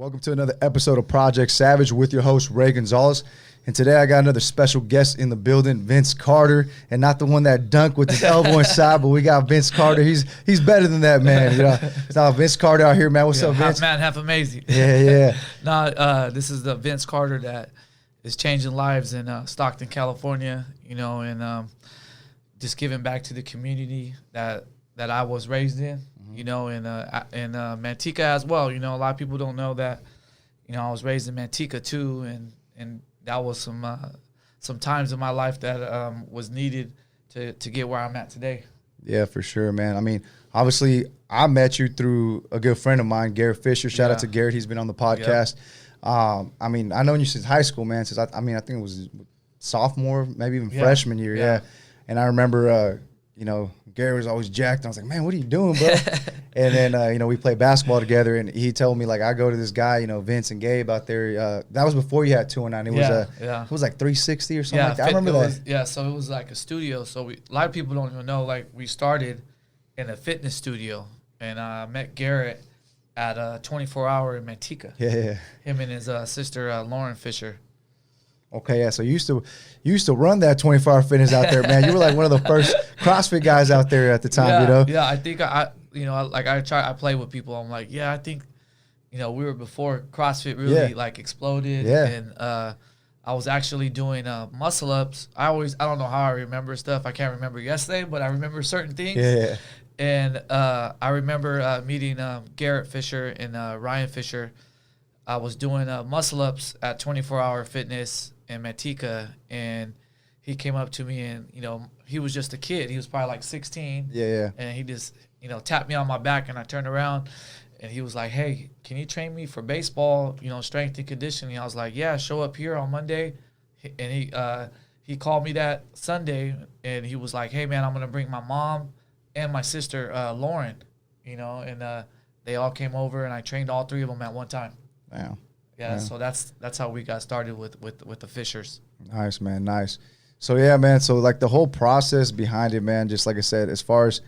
Welcome to another episode of Project Savage with your host, Ray Gonzalez. And today I got another special guest in the building, Vince Carter. And not the one that dunked with his elbow inside, but we got Vince Carter. He's better than that, man. You know, it's not Vince Carter out here, man. What's up, Vince? Half amazing. Yeah. This is the Vince Carter that is changing lives in Stockton, California, you know, and just giving back to the community that I was raised in. You know, in Manteca as well. You know, a lot of people don't know that, you know, I was raised in Manteca too, and that was some times in my life that was needed to get where I'm at today. Yeah, for sure, man. I mean, obviously, I met you through a good friend of mine, Garrett Fisher. Shout out to Garrett. He's been on the podcast. Yep. I mean, I've known you since high school, man. Since I think it was sophomore, maybe even freshman year. Yeah. And I remember, you know, Gary was always jacked. I was like, man, what are you doing, bro? And then, you know, we played basketball together, and he told me, like, I go to this guy, you know, Vince and Gabe out there. That was before you had 209. It was like 360 or something like that. I remember that. So it was like a studio. So a lot of people don't even know, like, we started in a fitness studio, and I met Garrett at a 24 Hour in Manteca. Yeah. Him and his sister, Lauren Fisher. Okay, yeah. So you used to run that 24-hour fitness out there, man. You were like one of the first CrossFit guys out there at the time, you know? Yeah, I think I play with people. I'm like, I think, you know, we were before CrossFit really like exploded. Yeah. And I was actually doing muscle ups. I don't know how I remember stuff. I can't remember yesterday, but I remember certain things. Yeah. And I remember meeting Garrett Fisher and Ryan Fisher. I was doing muscle ups at 24 Hour Fitness in Manteca, and he came up to me, and, you know, he was just a kid. He was probably like 16. Yeah. And he just, you know, tapped me on my back, and I turned around, and he was like, hey, can you train me for baseball, you know, strength and conditioning? I was like, yeah, show up here on Monday. And he called me that Sunday, and he was like, hey, man, I'm going to bring my mom and my sister, Lauren, you know, and they all came over, and I trained all three of them at one time. Wow. Yeah, so that's how we got started with the Fishers. Nice, man, nice. So, yeah, man, so, like, the whole process behind it, man, just like I said, as far as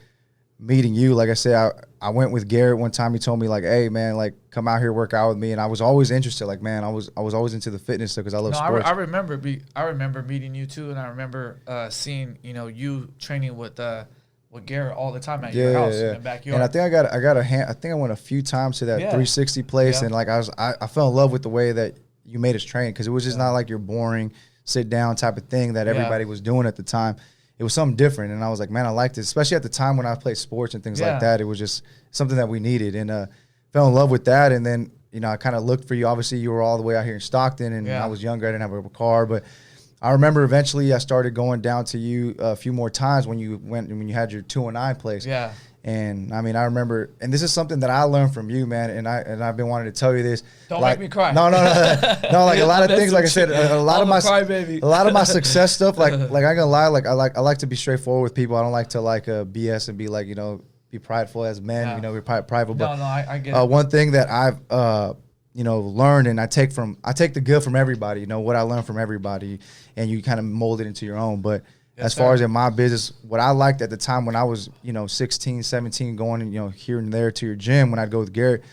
meeting you, like I said, I went with Garrett one time. He told me, like, hey, man, like, come out here, work out with me. And I was always interested. Like, man, I was always into the fitness stuff because I love sports. I remember meeting you, too, and I remember seeing, you know, you training with Garrett all the time at your house in the backyard. And I think I think I went a few times to that 360 place, and like I fell in love with the way that you made us train, because it was just not like your boring sit down type of thing that everybody was doing at the time. It was something different, and I was like, man, I liked it, especially at the time when I played sports and things like that. It was just something that we needed, and fell in love with that. And then, you know, I kind of looked for you. Obviously, you were all the way out here in Stockton, and I was younger. I didn't have a car, but I remember eventually I started going down to you a few more times when you had your 209 place. Yeah. And I mean, I remember, and this is something that I learned from you, man. And I've been wanting to tell you this. Don't make me cry. No. Like a lot of things, like I said, a lot of my success stuff, like I ain't gonna lie, I like to be straightforward with people. I don't like to BS and be like, you know, be prideful as men. You know, we're prideful. But I get it. One thing that I've you know, learned, and I take the good from everybody, you know, what I learned from everybody, and you kind of mold it into your own. But as far as in my business, what I liked at the time when I was, you know, 16, 17, going, and, you know, here and there to your gym when I'd go with Garrett,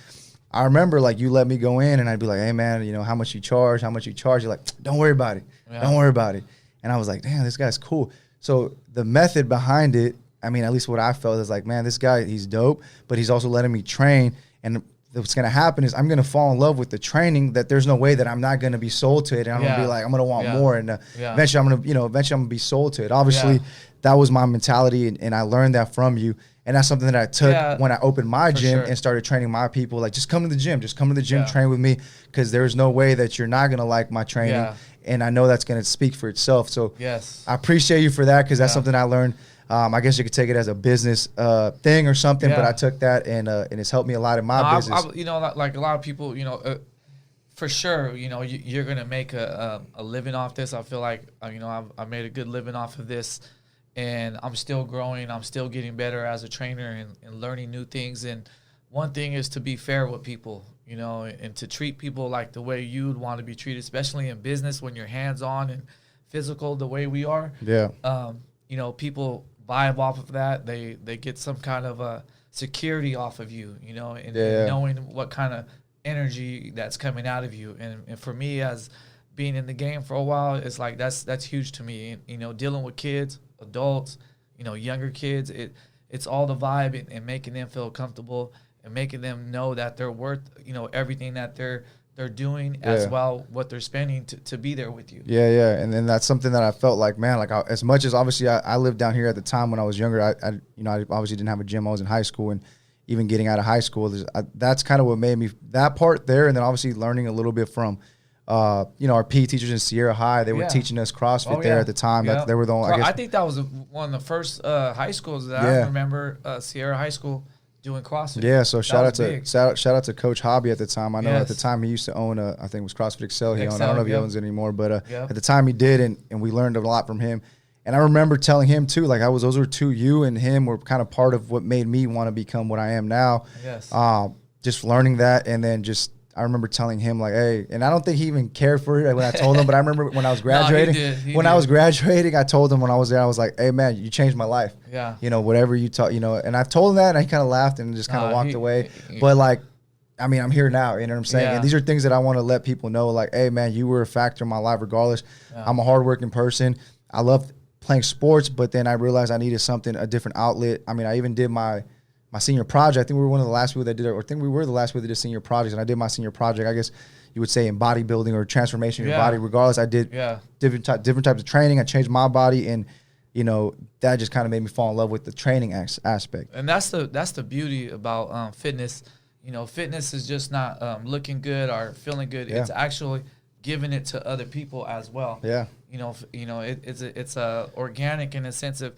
I remember, like, you let me go in, and I'd be like, hey, man, you know, how much you charge? You're like, don't worry about it. Don't worry about it. And I was like, damn, this guy's cool. So the method behind it, I mean, at least what I felt is like, man, this guy, he's dope, but he's also letting me train. And what's going to happen is I'm going to fall in love with the training, that there's no way that I'm not going to be sold to it. And I'm going to be like, I'm going to want more. And eventually I'm going to be sold to it. Obviously that was my mentality. And I learned that from you. And that's something that I took when I opened my gym and started training my people. Like, just come to the gym, train with me, because there's no way that you're not going to like my training. Yeah. And I know that's going to speak for itself. So I appreciate you for that, because that's something I learned. I guess you could take it as a business thing or something, but I took that, and it's helped me a lot in my business. You know, like a lot of people, you know, for sure, you know, you're going to make a living off this. I feel like, you know, I made a good living off of this, and I'm still growing. I'm still getting better as a trainer and learning new things. And one thing is to be fair with people, you know, and to treat people like the way you'd want to be treated, especially in business when you're hands-on and physical the way we are. Yeah. You know, people vibe off of that. They get some kind of a security off of you, you know, and knowing what kind of energy that's coming out of you. And for me, as being in the game for a while, it's like that's huge to me. And, you know, dealing with kids, adults, you know, younger kids, it's all the vibe and making them feel comfortable and making them know that they're worth, you know, everything that they're doing as well, what they're spending to be there with you. Yeah. And then that's something that I felt like, man, like as much as obviously I lived down here at the time when I was younger, I obviously didn't have a gym. I was in high school, and even getting out of high school, that's kind of what made me, that part there. And then obviously learning a little bit from, you know, our PE teachers in Sierra High, they were teaching us CrossFit there at the time. That they were the only, I think that was one of the first high schools that I remember, Sierra High School, doing CrossFit. Yeah, so shout out to Coach Hobby at the time. I know at the time he used to own I think it was CrossFit Excel he owned. I don't know if he owns it anymore, but at the time he did, and we learned a lot from him. And I remember telling him too, like those were two, you and him were kind of part of what made me want to become what I am now. Yes. Just learning that, and then I remember telling him like, hey, and I don't think he even cared for it when I told him, but I remember when I was graduating, I was graduating, I told him when I was there, I was like, hey man, you changed my life. Yeah. You know, whatever you taught, you know, and I told him that, and he kind of laughed and just kind of walked away. But like, I mean, I'm here now, you know what I'm saying? Yeah. And these are things that I want to let people know, like, hey man, you were a factor in my life regardless. Yeah. I'm a hardworking person. I love playing sports, but then I realized I needed a different outlet. I mean, I even did my senior project. I think we were one of the last people that did it, or I think we were the last people that did senior projects, and I did my senior project, I guess you would say, in bodybuilding or transformation of your body. Regardless, I did different types of training. I changed my body, and, you know, that just kind of made me fall in love with the training aspect. And that's the beauty about fitness. You know, fitness is just not looking good or feeling good. It's actually giving it to other people as well. Yeah. You know, it's organic in a sense of,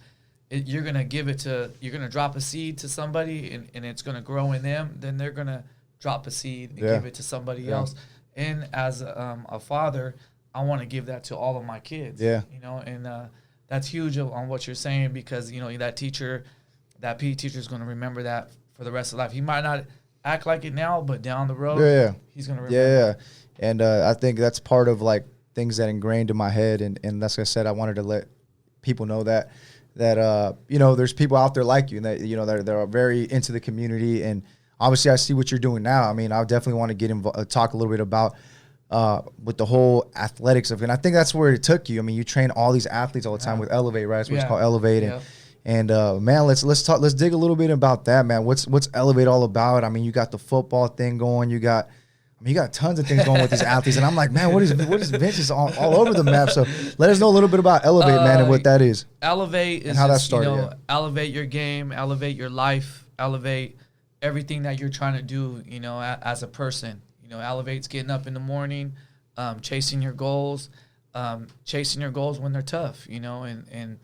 you're going to you're going to drop a seed to somebody and it's going to grow in them. Then they're going to drop a seed and give it to somebody else. And as a father, I want to give that to all of my kids. Yeah. You know, and that's huge on what you're saying, because, you know, that PE teacher is going to remember that for the rest of life. He might not act like it now, but down the road, he's going to remember. Yeah. And I think that's part of like things that ingrained in my head. And that's what I said, I wanted to let people know that you know, there's people out there like you, and that, you know, that are very into the community. And obviously I see what you're doing now. I mean, I definitely want to get involved, talk a little bit about with the whole athletics of it. And I think that's where it took you. I mean, you train all these athletes all the time with Elevate, right? That's what it's called, Elevate. And man, let's dig a little bit about that, man. What's Elevate all about? I mean, you got the football thing going, you got tons of things going with these athletes, and I'm like, man, what is Vince is all over the map. So let us know a little bit about Elevate, man, and what that is. Elevate is how that started. You know, elevate your game, elevate your life, elevate everything that you're trying to do. You know, as a person. You know, Elevate's getting up in the morning, chasing your goals when they're tough. You know, and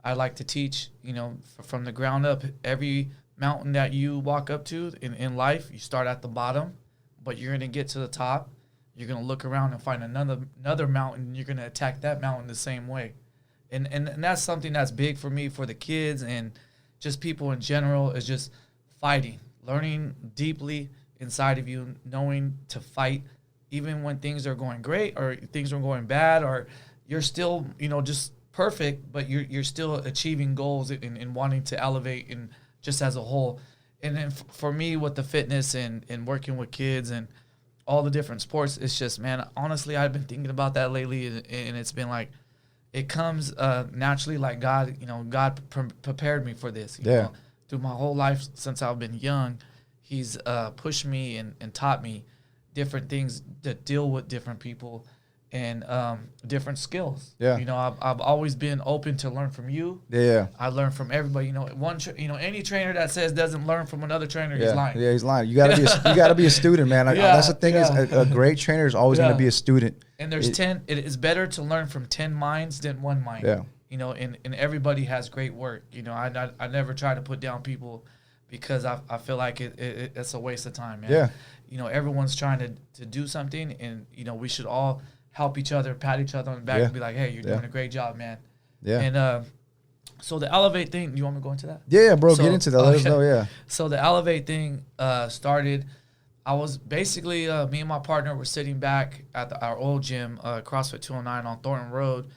I like to teach. You know, from the ground up, every mountain that you walk up to in life, you start at the bottom. But you're going to get to the top. You're going to look around and find another mountain. You're going to attack that mountain the same way. And that's something that's big for me, for the kids and just people in general, is just fighting, learning deeply inside of you, knowing to fight even when things are going great or things are going bad, or you're still, you know, just perfect, but you're still achieving goals and wanting to elevate and just as a whole. And then for me, with the fitness and working with kids and all the different sports, it's just, man, honestly, I've been thinking about that lately, and it's been like, it comes naturally, like God prepared me for this. You know, through my whole life since I've been young, He's pushed me and taught me different things that deal with different people and different skills. Yeah. You know, I've always been open to learn from you. Yeah. I learn from everybody. You know, any trainer that says doesn't learn from another trainer, he's lying. Yeah, he's lying. You gotta be a student, man. That's the thing is a great trainer is always going to be a student. And there's 10. It is better to learn from 10 minds than one mind. Yeah. You know, and everybody has great work. You know, I never try to put down people because I feel like it's a waste of time, man. Yeah. You know, everyone's trying to do something, and you know, we should all help each other, pat each other on the back, and be like, "Hey, you're doing a great job, man." Yeah. And so the Elevate thing, you want me to go into that? Yeah, bro, get into that. Let us know. Yeah. So the Elevate thing started. I was basically me and my partner were sitting back at our old gym, CrossFit 209 on Thornton Road,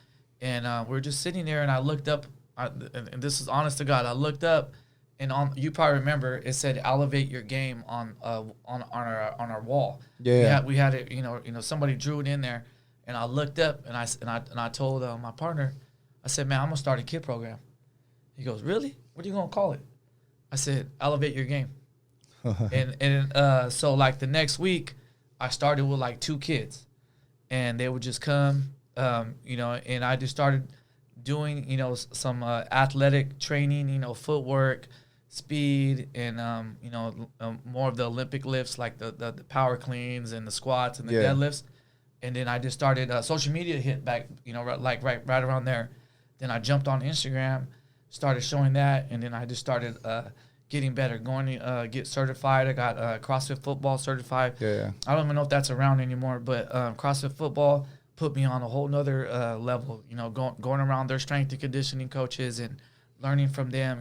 and we were just sitting there, and I looked up, and this is honest to God, I looked up, And you probably remember it said elevate your game on our wall. Yeah. We had it. Somebody drew it in there, and I looked up and I told my partner, I said, man, I'm gonna start a kid program. He goes, really? What are you gonna call it? I said, elevate your game. So like the next week, I started with like 2 kids, and they would just come, and I just started doing, some athletic training, footwork, speed, and more of the Olympic lifts like the power cleans and the squats and the deadlifts. And then I just started social media hit back, right around there. Then I jumped on Instagram, started showing that, and then I just started getting better, going to get certified. I got CrossFit football certified. Yeah. I don't even know if that's around anymore, but CrossFit football put me on a whole nother level, going around their strength and conditioning coaches and learning from them.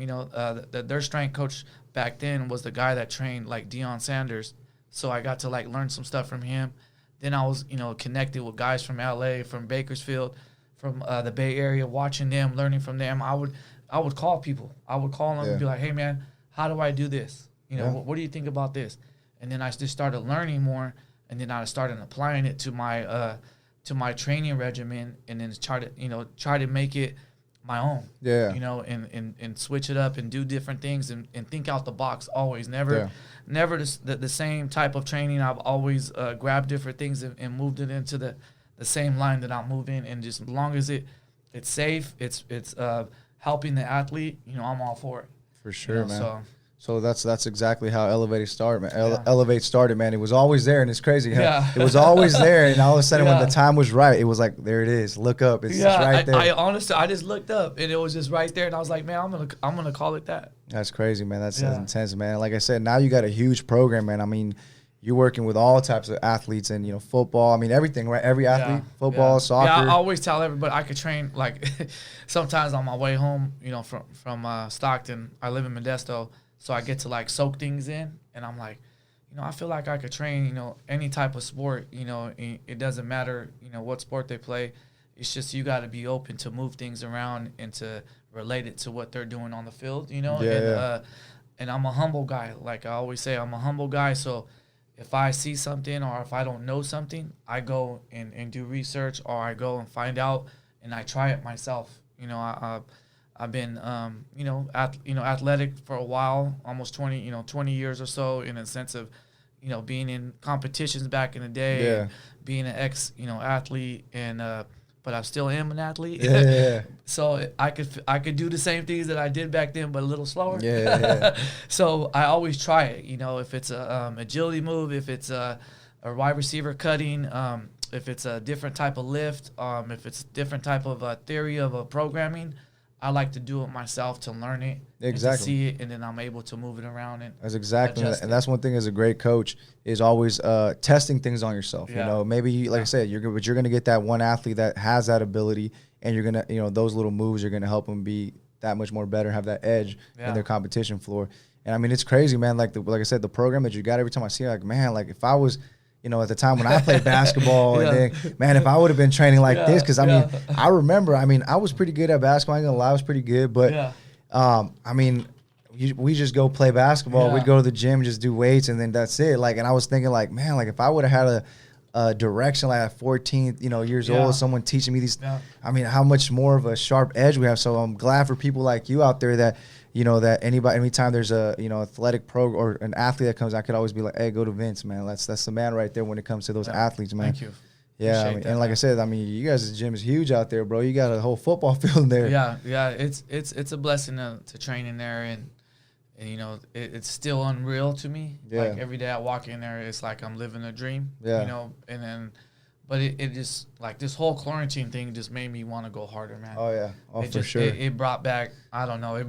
Their strength coach back then was the guy that trained like Deion Sanders. So I got to like learn some stuff from him. Then I was, connected with guys from LA, from Bakersfield, from the Bay Area, watching them, learning from them. I would call people. I would call them and be like, hey man, how do I do this? What do you think about this? And then I just started learning more, and then I started applying it to my training regimen, and then try to make it my own. Yeah. And switch it up and do different things and think out the box always. Never the same type of training. I've always grabbed different things and moved it into the same line that I'm moving, and just as long as it's safe, it's helping the athlete, I'm all for it. For sure, man. So that's exactly how Elevate started, man. Elevate started, man. It was always there, and it's crazy. Huh? It was always there, and all of a sudden, when the time was right, it was like, there it is. Look up, it's just right there. I honestly, I just looked up, and it was just right there, and I was like, man, I'm gonna call it that. That's crazy, man. That's intense, man. Like I said, now you got a huge program, man. I mean, you're working with all types of athletes, and football. I mean, everything, right? Every athlete, football, soccer. Yeah, I always tell everybody I could train. Like sometimes on my way home, from Stockton, I live in Modesto. So I get to like soak things in, and I'm like, I feel like I could train, any type of sport, it doesn't matter, what sport they play. It's just you got to be open to move things around and to relate it to what they're doing on the field, And I'm a humble guy. Like I always say, I'm a humble guy. So if I see something or if I don't know something, I go and do research, or I go and find out and I try it myself. I've been, athletic for a while, almost 20 years or so, in a sense of, being in competitions back in the day, being an athlete, and but I still am an athlete. So I could do the same things that I did back then, but a little slower. So I always try it. If it's a agility move, if it's a wide receiver cutting, if it's a different type of lift, if it's a different type of theory of programming. I like to do it myself to learn it, and to see it, and then I'm able to move it around. And that's exactly, and that's one thing as a great coach is always testing things on yourself. Maybe like I said, you're gonna get that one athlete that has that ability, and you're gonna, those little moves are gonna help them be that much more better, have that edge in their competition floor. And I mean, it's crazy, man. Like I said, the program that you got, every time I see it, like, man, like if I was, at the time when I played basketball, and then, man, if I would have been training like this, because I mean, I remember, I was pretty good at basketball. I ain't gonna lie, I was pretty good, but we just go play basketball. We'd go to the gym, just do weights, and then that's it. Like, and I was thinking, like, man, like if I would have had a direction like at 14, years old, someone teaching me these, I mean, how much more of a sharp edge we have. So I'm glad for people like you out there that. That anytime there's a, athletic pro or an athlete that comes, I could always be like, hey, go to Vince, man. That's the man right there when it comes to those athletes, man. Thank you. Yeah, and like I said, you guys' gym is huge out there, bro. You got a whole football field in there. Yeah. It's a blessing to train in there, and it's still unreal to me. Yeah. Like every day I walk in there, it's like I'm living a dream. Yeah. And then. But it just, like, this whole quarantine thing just made me want to go harder, man. Oh, yeah. Oh, for sure. It brought back, I don't know,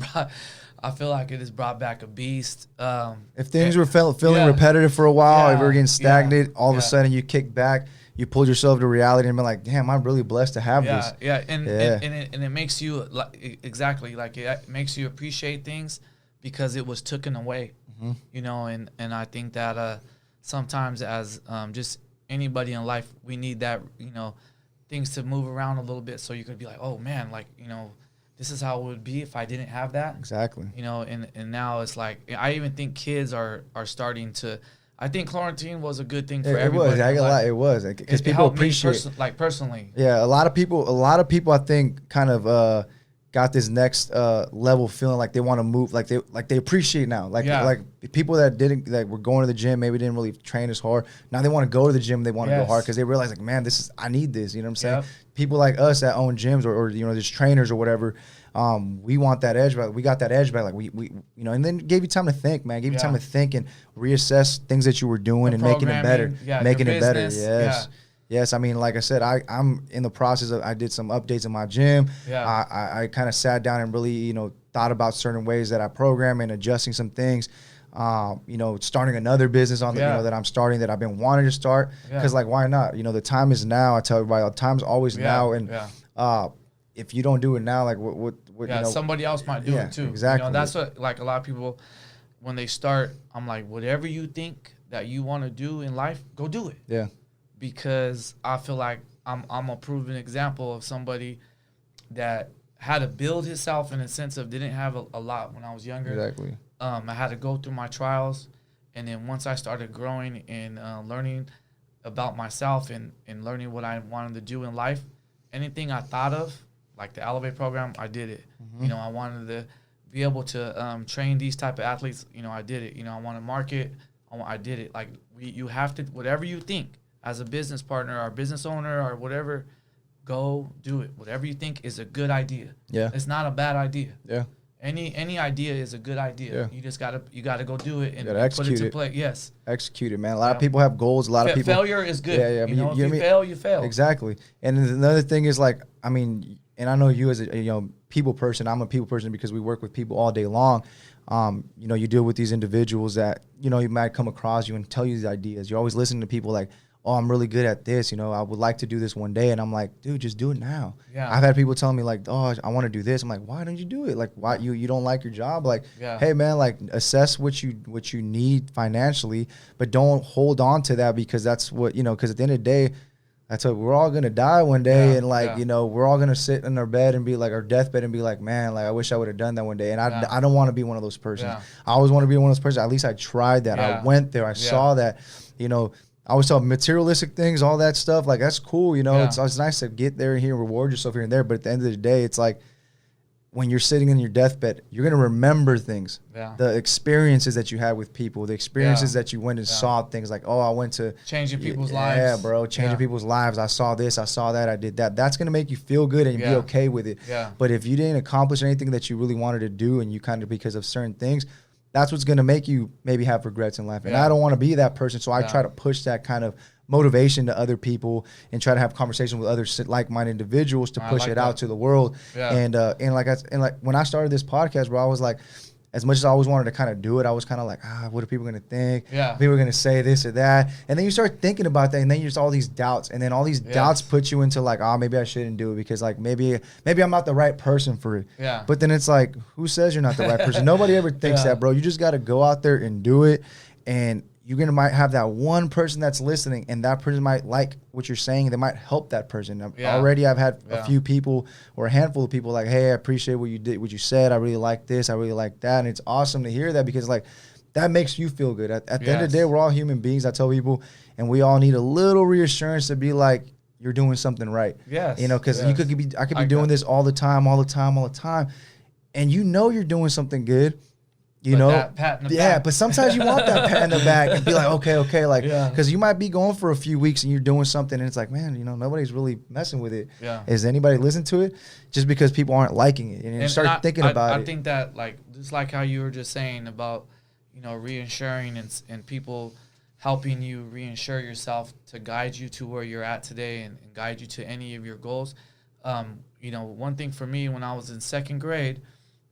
I feel like it has brought back a beast. If things were feeling repetitive for a while, if we were getting stagnant, all of a sudden you kick back, you pulled yourself to reality and been like, damn, I'm really blessed to have this. And it makes you, it makes you appreciate things because it was taken away, and I think that sometimes as just anybody in life, we need that, things to move around a little bit so you could be like, oh man, like, this is how it would be if I didn't have that. Exactly. You know, and now it's like, I even think kids are starting to. I think quarantine was a good thing for everybody. It was. I get a lot. It was because people appreciate. Personally. Yeah, a lot of people. I think kind of got this next level feeling like they want to move, like they appreciate now. Like people that were going to the gym maybe didn't really train as hard. Now they want to go to the gym. They want to go hard because they realize like, man, I need this. You know what I'm saying? Yep. People like us that own gyms or you know, just trainers or whatever. We want that edge back. We got that edge back. Like we you know, and then gave you time to think, man. Gave you time to think and reassess things that you were doing and making it better. Making it better. Yes. Yeah. Yes, I mean, like I said, I'm in the process of, I did some updates in my gym. Yeah. I kind of sat down and really, you know, thought about certain ways that I program and adjusting some things. You know, starting another business on the, you know, that I'm starting that I've been wanting to start. Because like, why not? You know, the time is now. I tell everybody, the time's always now. And if you don't do it now, like what you know, somebody else might do it too. Exactly. You know, that's what, like, a lot of people, when they start, I'm like, whatever you think that you want to do in life, go do it. Yeah. Because I feel like I'm a proven example of somebody that had to build himself in a sense of didn't have a lot when I was younger. Exactly. I had to go through my trials, and then once I started growing and learning about myself and learning what I wanted to do in life, anything I thought of, like the Elevate program, I did it. Mm-hmm. You know, I wanted to be able to train these type of athletes. You know, I did it. You know, I want to market. I did it. Like, you have to, whatever you think as a business partner or business owner or whatever, go do it. Whatever you think is a good idea. Yeah. It's not a bad idea. Yeah. Any idea is a good idea. Yeah. You just gotta go do it and put it to play. Yes. Execute it, man. A lot of people have goals. A lot of people. Failure is good. Yeah. You know, if you fail, you fail. Exactly. And another thing is, like, I mean, and I know you as a, you know, people person. I'm a people person because we work with people all day long. You know, you deal with these individuals that, you know, you might come across you and tell you these ideas. You're always listening to people like, oh, I'm really good at this. You know, I would like to do this one day. And I'm like, dude, just do it now. Yeah. I've had people telling me like, oh, I want to do this. I'm like, why don't you do it? Like, why you don't like your job? Like, hey man, like, assess what you need financially, but don't hold on to that, because that's what, you know, because at the end of the day, that's what we're all going to die one day. And like, you know, we're all going to sit in our bed and be like, our deathbed and be like, man, like, I wish I would have done that one day. And I don't want to be one of those persons. Yeah. I always want to be one of those persons. At least I tried that. I went there. I saw that, you know. I always tell materialistic things, all that stuff, like, that's cool, you know. It's nice to get there and here and reward yourself here and there, but at the end of the day, it's like, when you're sitting in your deathbed, you're going to remember things, the experiences that you had with people, the experiences that you went and saw things like, oh, I went to changing people's lives. Yeah, bro, changing people's lives. I saw this, I saw that, I did that. That's going to make you feel good and be okay with it. Yeah. But if you didn't accomplish anything that you really wanted to do, and you kind of, because of certain things, that's what's going to make you maybe have regrets in life. And I don't want to be that person. So I try to push that kind of motivation to other people and try to have conversations with other like-minded individuals to push it out to the world. Yeah. And like when I started this podcast, bro, I was like, as much as I always wanted to kind of do it, I was kind of like, what are people going to think? Yeah. People are going to say this or that. And then you start thinking about that, and then you just all these doubts. And then all these doubts put you into like, maybe I shouldn't do it, because like maybe I'm not the right person for it. Yeah. But then it's like, who says you're not the right person? Nobody ever thinks that, bro. You just got to go out there and do it. And you're going to might have that one person that's listening, and that person might like what you're saying. They might help that person. Already I've had a few people, or a handful of people, like, hey, I appreciate what you did, what you said. I really like this. I really like that. And it's awesome to hear that, because like, that makes you feel good. At the end of the day, we're all human beings, I tell people, and we all need a little reassurance to be like, you're doing something right. Yes. You know, because I could be doing this all the time. And you know you're doing something good. You know, that pat in the back. But sometimes you want that pat in the back and be like, okay, like, because you might be going for a few weeks and you're doing something, and it's like, man, you know, nobody's really messing with it. Yeah. Is anybody listening to it? Just because people aren't liking it, and you start thinking about it. I think that, like, just like how you were just saying about, you know, reinsuring and people helping you reinsure yourself to guide you to where you're at today and guide you to any of your goals. You know, one thing for me, when I was in second grade,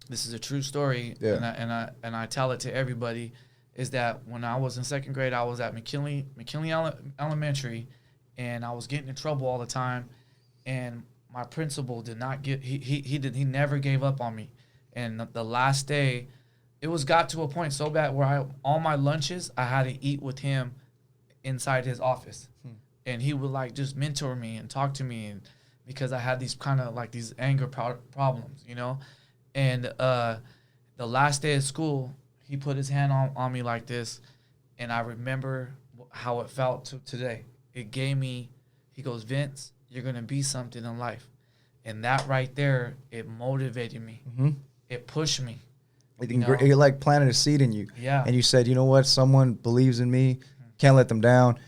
this is a true story, and I tell it to everybody, is that when I was in second grade, I was at McKinley Elementary, and I was getting in trouble all the time, and my principal did not get he never gave up on me. And the last day, it got to a point so bad where all my lunches I had to eat with him inside his office, and he would like just mentor me and talk to me and because I had these kind of like these anger problems, you know. And the last day of school, he put his hand on me like this, and I remember how it felt to today. It gave me, he goes, Vince, you're going to be something in life. And that right there, it motivated me. Mm-hmm. It pushed me. It like planted a seed in you. Yeah. And you said, you know what? Someone believes in me. Can't let them down.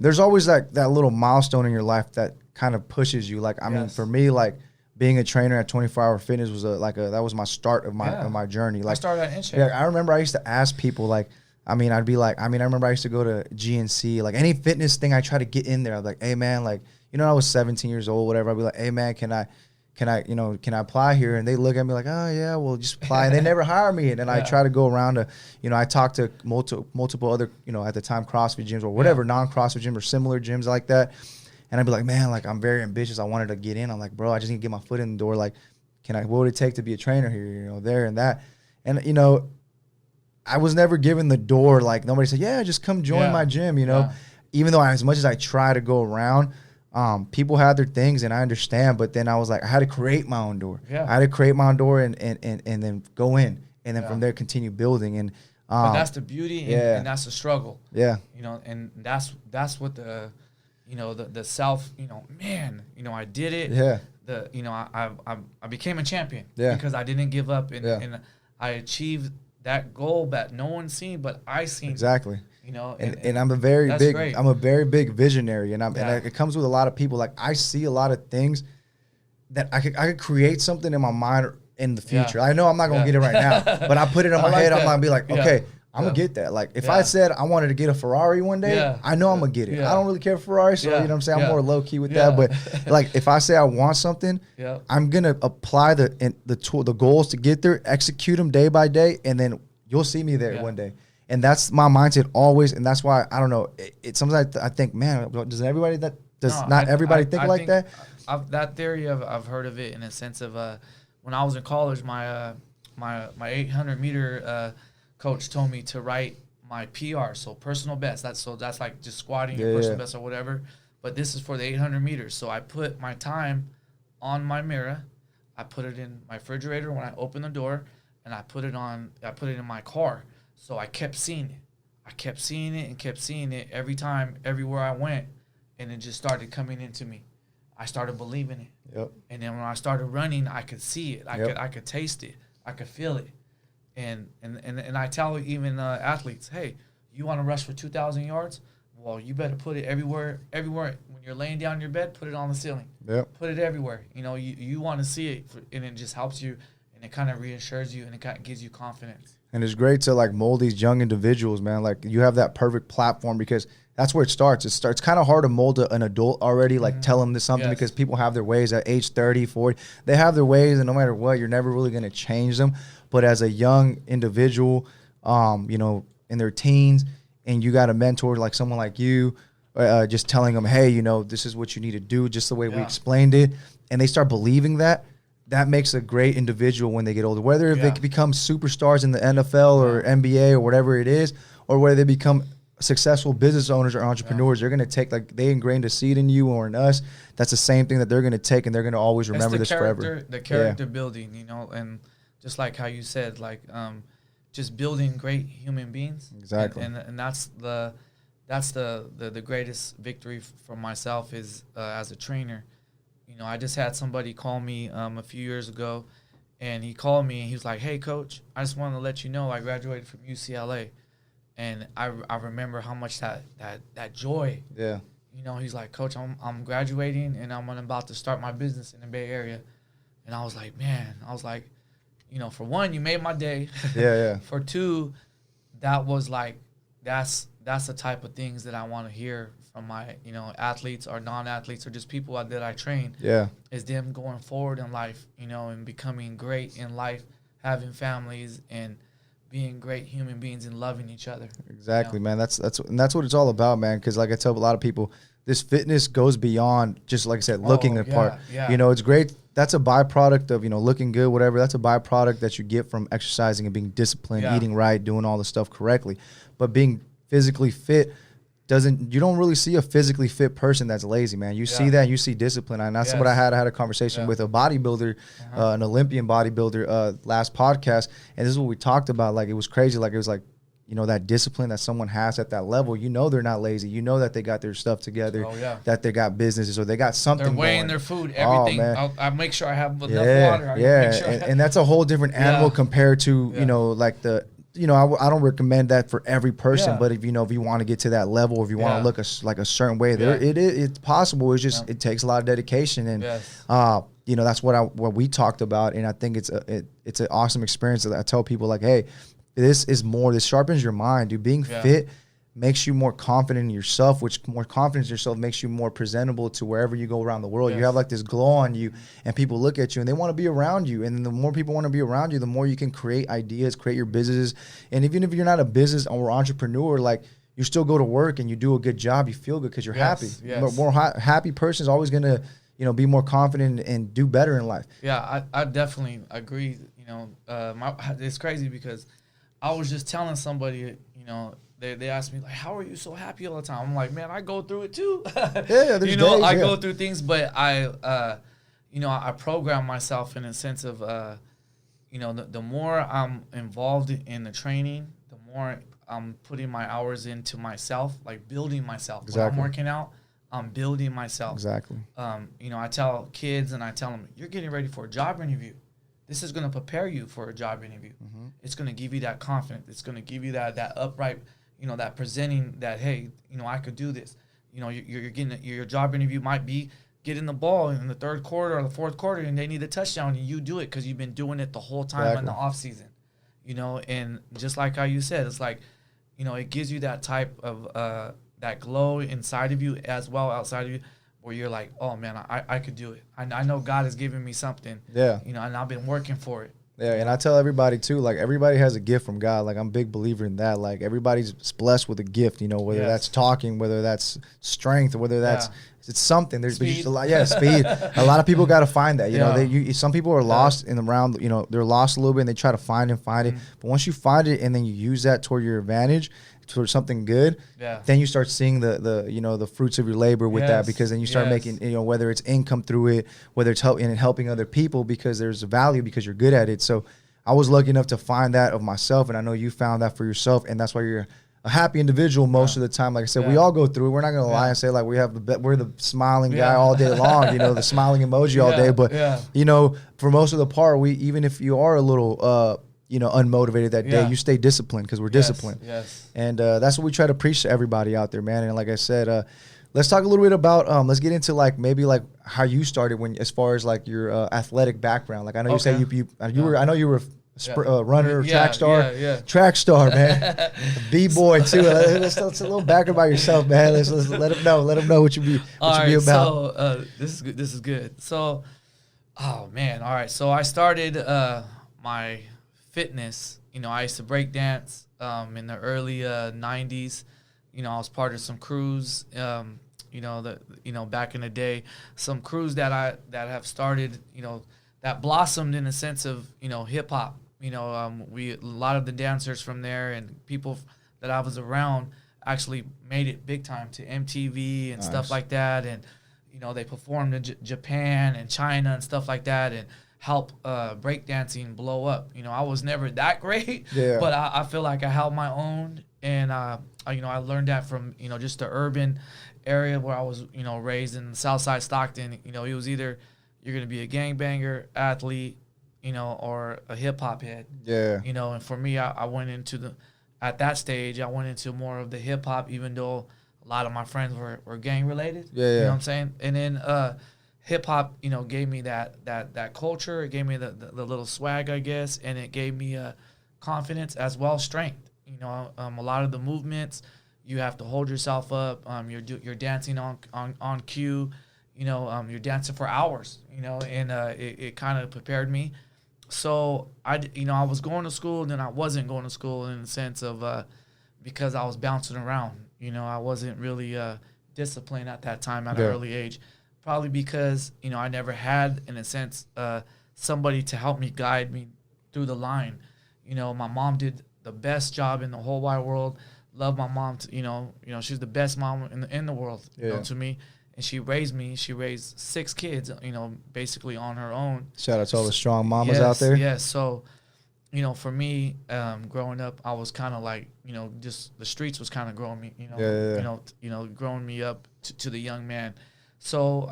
There's always that little milestone in your life that kind of pushes you. Like, I mean, for me, like being a trainer at 24 Hour Fitness was that was my start of my journey. Like, I started at InShape. Yeah, I remember I used to ask people, like, I remember I used to go to GNC, like any fitness thing I try to get in there. I was like, hey man, like, you know, I was 17 years old, whatever. I'd be like, hey man, can I apply here? And they look at me like, oh yeah, well just apply. And they never hire me. And then I try to go around to, you know, I talk to multiple other, you know, at the time CrossFit gyms or whatever, non-CrossFit gyms or similar gyms like that. And I'd be like, man, like I'm very ambitious. I wanted to get in. I'm like, bro, I just need to get my foot in the door. Like, what would it take to be a trainer here? You know, there and that. And, you know, I was never given the door. Like nobody said, yeah, just come join my gym, you know, even though as much as I try to go around, people had their things and I understand, but then I was like, I had to create my own door. I had to create my own door and then go in and then from there continue building. And but that's the beauty and that's the struggle. Yeah. You know, and that's what the, you know, the self, you know, man, you know, I did it. Yeah. You know, I became a champion because I didn't give up and I achieved that goal that no one's seen, but I seen. Exactly. You know, and I'm a very big visionary, and it comes with a lot of people. Like I see a lot of things that I could create something in my mind in the future. I know I'm not gonna get it right now, but I put it in my head. I'm gonna be like, okay, I'm gonna get that. Like if I said I wanted to get a Ferrari one day, I know I'm gonna get it. I don't really care for Ferrari, so you know what I'm saying. I'm more low key with that. But like if I say I want something, I'm gonna apply the goals to get there, execute them day by day, and then you'll see me there one day. And that's my mindset always, and that's why I don't know. Sometimes I think, man, does everybody think like that? That theory I've heard of it in a sense of when I was in college, my 800 meter coach told me to write my PR, so personal best. That's like just squatting your personal best or whatever. But this is for the 800 meters. So I put my time on my mirror. I put it in my refrigerator when I open the door, and I put it in my car. So I kept seeing it. I kept seeing it and kept seeing it every time, everywhere I went, and it just started coming into me. I started believing it. Yep. And then when I started running, I could see it. I could taste it. I could feel it. And I tell even athletes, hey, you want to rush for 2,000 yards? Well, you better put it everywhere. When you're laying down in your bed, put it on the ceiling. Yep. Put it everywhere. You know, you want to see it, and it just helps you, and it kind of reassures you, and it kind of gives you confidence. And it's great to like mold these young individuals, man. Like you have that perfect platform because that's where it starts. It's kind of hard to mold an adult already, like tell them this something because people have their ways at age 30, 40. They have their ways, and no matter what, you're never really going to change them. But as a young individual, you know, in their teens, and you got a mentor like someone like you, just telling them, hey, you know, this is what you need to do, just the way we explained it, and they start believing that makes a great individual when they get older. Whether they become superstars in the NFL or NBA or whatever it is, or whether they become successful business owners or entrepreneurs, they're going to take, like, they ingrained a seed in you or in us. That's the same thing that they're going to take, and they're going to always remember this forever. The character building, you know, and just like how you said, like, just building great human beings. Exactly. And that's the greatest victory for myself is as a trainer. You know, I just had somebody call me a few years ago, and he called me and he was like, hey, coach, I just wanted to let you know I graduated from UCLA. And I remember how much that joy. Yeah. You know, he's like, coach, I'm graduating and I'm about to start my business in the Bay Area. And I was like, you know, for one, you made my day. Yeah. For two, that was like, that's the type of things that I want to hear from my, you know, athletes or non-athletes or just people that I train. Yeah. Is them going forward in life, you know, and becoming great in life, having families and being great human beings and loving each other. Exactly, you know? Man. That's what it's all about, man. Because like I tell a lot of people, this fitness goes beyond just, like I said, looking the part. Yeah. You know, it's great. That's a byproduct of, you know, looking good, whatever. That's a byproduct that you get from exercising and being disciplined, eating right, doing all the stuff correctly. But being physically fit, you don't really see a physically fit person that's lazy, man. You see that, you see discipline. And that's what I had a conversation with a bodybuilder, an Olympian bodybuilder, last podcast. And this is what we talked about. Like, it was crazy. Like, it was like, you know, that discipline that someone has at that level, you know, they're not lazy. You know that they got their stuff together, that they got businesses or they got something. They're weighing going. Their food, everything. I'll make sure I have enough water. And that's a whole different animal compared to, you know, like I don't recommend that for every person, but if you want to get to that level, or if you want to look like a certain way, it's possible. It's just it takes a lot of dedication, and you know, that's what we talked about, and I think it's an awesome experience. That I tell people, like, hey, this sharpens your mind, dude. Being fit makes you more confident in yourself, which more confidence in yourself makes you more presentable to wherever you go around the world. You have like this glow on you, and people look at you and they want to be around you. And the more people want to be around you, the more you can create ideas, create your businesses. And even if you're not a business or entrepreneur, like, you still go to work and you do a good job, you feel good because you're happy. But more happy person is always going to, you know, be more confident and do better in life. Yeah, I definitely agree. You know, it's crazy because I was just telling somebody, you know, they asked me, like, how are you so happy all the time? I'm like, man, I go through it too. There's you know, days, I go through things, but I program myself in a sense of, you know, the more I'm involved in the training, the more I'm putting my hours into myself, like building myself. Exactly. When I'm working out, I'm building myself. Exactly. You know, I tell kids and I tell them, you're getting ready for a job interview. This is going to prepare you for a job interview. Mm-hmm. It's going to give you that confidence. It's going to give you that upright, you know, that presenting that, hey, you know, I could do this. You know, you're getting your job interview might be getting the ball in the third quarter or the fourth quarter, and they need a touchdown, and you do it because you've been doing it the whole time in the off season. You know, and just like how you said, it's like, you know, it gives you that type of that glow inside of you as well outside of you, where you're like, oh man, I could do it. I know God has given me something. Yeah. You know, and I've been working for it. Yeah, and I tell everybody too, like, everybody has a gift from God. Like, I'm a big believer in that. Like, everybody's blessed with a gift, you know, whether that's talking, whether that's strength, or whether that's it's something. There's just a lot, speed. A lot of people got to find that. You know, some people are lost in the round. You know, they're lost a little bit, and they try to find it. But once you find it, and then you use that toward your advantage, toward something good, then you start seeing the fruits of your labor with that, because then you start making, you know, whether it's income through it, whether it's helping other people, because there's a value, because you're good at it. So I was lucky enough to find that of myself, and I know you found that for yourself, and that's why you're a happy individual most of the time. Like I said, we all go through it. We're not gonna lie and say like we're the smiling guy all day long, you know, the smiling emoji all day. But you know, for most of the part, even if you are a little you know, unmotivated that day, you stay disciplined, because we're disciplined. Yes. And that's what we try to preach to everybody out there, man. And like I said, let's talk a little bit about let's get into like maybe like how you started as far as like your athletic background. Like, I know you say I know you were a runner, track star. Track star, man. B-boy too. Let's a little back about yourself, man. Let's let them know what you be about. So this is good. So, oh man, all right. So I started my fitness. You know, I used to break dance in the early 90s. You know, I was part of some crews. You know, back in the day, some crews that have started. You know, that blossomed in a sense of, you know, hip hop. You know, a lot of the dancers from there and people that I was around actually made it big time to MTV and stuff like that. And, you know, they performed in Japan and China and stuff like that, and help breakdancing blow up. You know, I was never that great, but I feel like I held my own. And, you know, I learned that from, you know, just the urban area where I was, you know, raised in Southside Stockton. You know, it was either you're going to be a gangbanger, athlete, you know, or a hip hop head. Yeah. You know, and for me, I went into at that stage, I went into more of the hip hop, even though a lot of my friends were gang related. Yeah. You know what I'm saying? And then hip hop, you know, gave me that culture. It gave me the little swag, I guess, and it gave me confidence as well, strength. You know, a lot of the movements, you have to hold yourself up. You're dancing on cue. You know, you're dancing for hours. You know, and it kind of prepared me. So I was going to school, and then I wasn't going to school in the sense of because I was bouncing around. You know, I wasn't really disciplined at that time at an early age. Probably because, you know, I never had, in a sense, somebody to help me, guide me through the line. You know, my mom did the best job in the whole wide world, love my mom. She's the best mom in the world, to me. And she raised me. She raised 6 kids, basically on her own. Shout out to all the strong mamas out there. Yes. So, for me, growing up, I was kind of like, just the streets was kind of growing me, growing me up to the young man. So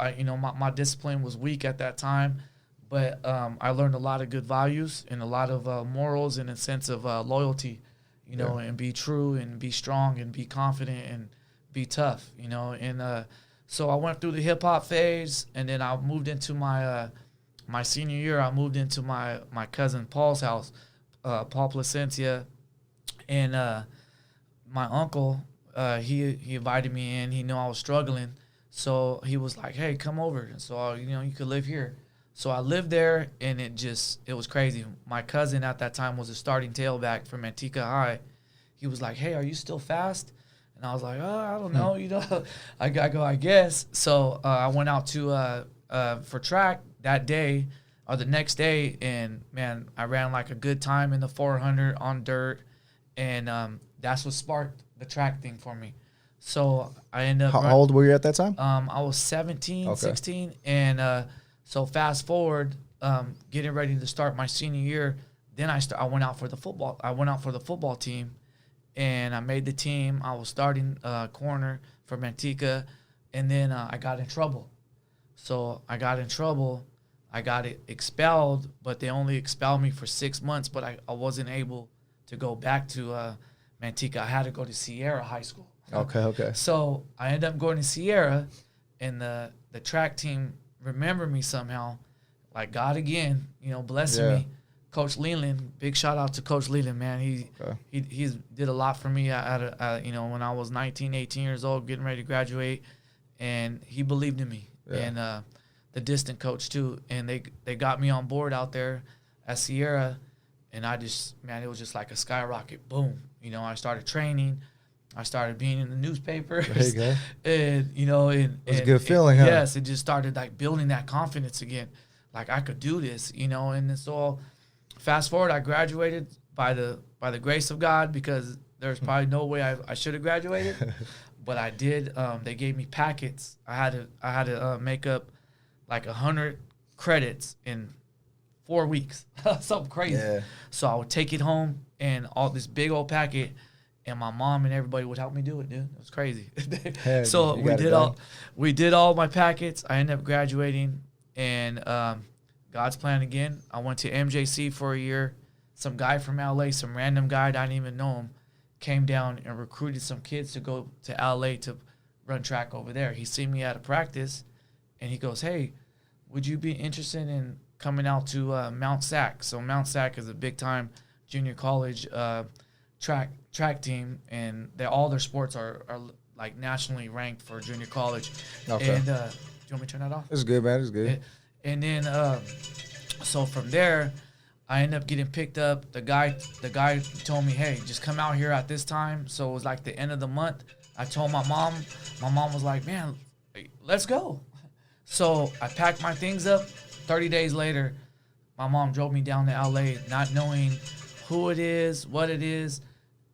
my discipline was weak at that time, but I learned a lot of good values and a lot of morals and a sense of loyalty, and be true and be strong and be confident and be tough, and so I went through the hip hop phase, and then I moved into my senior year. I moved into my cousin Paul's house, Paul Placencia, and my uncle. He invited me in. He knew I was struggling, so he was like, "Hey, come over." And so you could live here. So I lived there, and it was crazy. My cousin at that time was a starting tailback for Manteca High. He was like, "Hey, are you still fast?" And I was like, "Oh, I don't know, I go, I guess." So I went out to for track that day or the next day, and man, I ran like a good time in the 400 on dirt, and that's what sparked the track thing for me. So I ended up. How old were you at that time? I was 17, 16, and so fast forward, getting ready to start my senior year. Then I went out for the football. I went out for the football team. And I made the team. I was starting corner for Manteca, and then I got in trouble. So I got in trouble. I got expelled, but they only expelled me for 6 months, but I wasn't able to go back to Manteca. I had to go to Sierra High School. Okay. So I ended up going to Sierra, and the track team remembered me somehow, like God again, blessing me. Coach Leland, big shout out to Coach Leland, man. He's did a lot for me when I was 19, 18 years old, getting ready to graduate, and he believed in me. Yeah. And the distant coach too, and they got me on board out there at Sierra, and it was just like a skyrocket, boom. I started training, I started being in the newspapers. There you go. And it was a good feeling, huh? Yes, it just started like building that confidence again, like I could do this, and it's all. Fast forward, I graduated by the grace of God, because there's probably no way I should have graduated, but I did. They gave me packets. I had to make up like 100 credits in 4 weeks, something crazy. Yeah. So I would take it home and all this big old packet, and my mom and everybody would help me do it, dude. It was crazy. So we did all my packets. I ended up graduating, and God's plan again. I went to MJC for a year. Some guy from LA, some random guy, I didn't even know him, came down and recruited some kids to go to LA to run track over there. He seen me at a practice, and he goes, "Hey, would you be interested in coming out to Mount Sac?" So Mount Sac is a big-time junior college track team, and all their sports are like nationally ranked for junior college. Okay. And do you want me to turn that off? It's good, man. It's good. And then, so from there, I ended up getting picked up. The guy told me, "Hey, just come out here at this time." So it was like the end of the month. I told my mom. My mom was like, "Man, let's go." So I packed my things up. 30 days later, my mom drove me down to LA, not knowing who it is, what it is,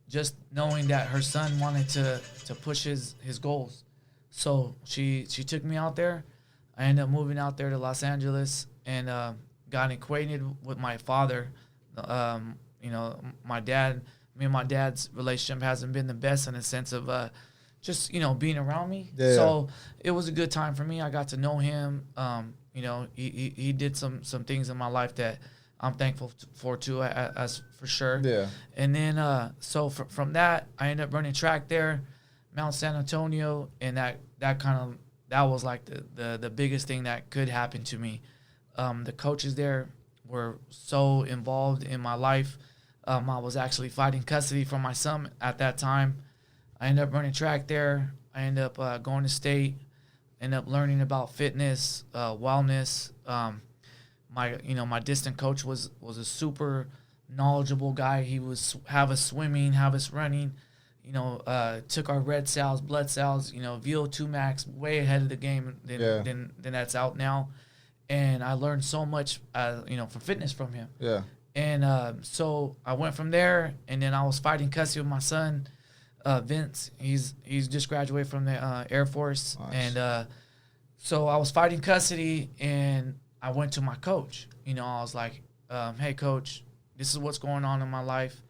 just knowing that her son wanted to push his goals. So she took me out there. I ended up moving out there to Los Angeles and got acquainted with my father. My dad, me and my dad's relationship hasn't been the best in the sense of just, being around me. Yeah. So it was a good time for me. I got to know him. He did some things in my life that I'm thankful for too, as for sure. Yeah. And then so from that, I ended up running track there, Mount San Antonio, and that was like the biggest thing that could happen to me. The coaches there were so involved in my life. I was actually fighting custody for my son at that time. I ended up running track there. I ended up going to state, ended up learning about fitness, wellness. My distant coach was a super knowledgeable guy. He was have us swimming, have us running. Took our red cells, blood cells, VO2 max way ahead of the game than that's out now. And I learned so much, from fitness from him. Yeah. And so I went from there, and then I was fighting custody with my son. Vince. He's just graduated from the Air Force, Nice. and so I was fighting custody, and I went to my coach. You know, I was like, "Hey, coach, this is what's going on in my life,"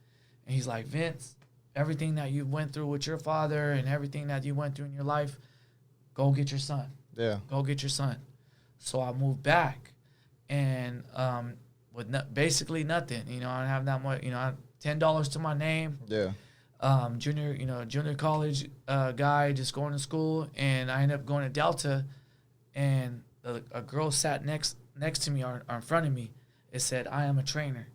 and he's like, "Vince, everything that you went through with your father and everything that you went through in your life, go get your son. Yeah. Go get your son." So I moved back, and with basically nothing. You know, I didn't have that much. You know, I had $10 to my name. Yeah. Junior college guy, just going to school, and I ended up going to Delta, and a girl sat next to me or in front of me. It said, "I am a trainer."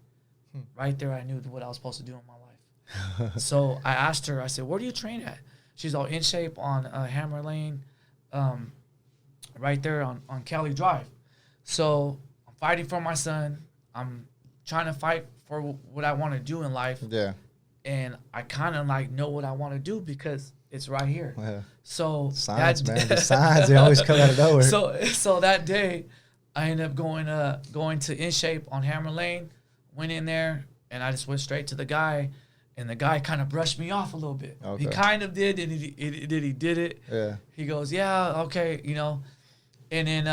Right there, I knew what I was supposed to do in my life. So I asked her, I said, "Where do you train at?" She's all In Shape on Hammer Lane, right there on Cali Drive. So I'm fighting for my son. I'm trying to fight for what I want to do in life. Yeah. And I kind of like know what I want to do because it's right here. Yeah. So Signs, man. The signs, they always come out of nowhere. So that day, I ended up going to In Shape on Hammer Lane. Went in there, and I just went straight to the guy, and the guy kind of brushed me off a little bit. Okay. He kind of did, and he did it. Yeah. He goes, "Yeah, okay," you know. And then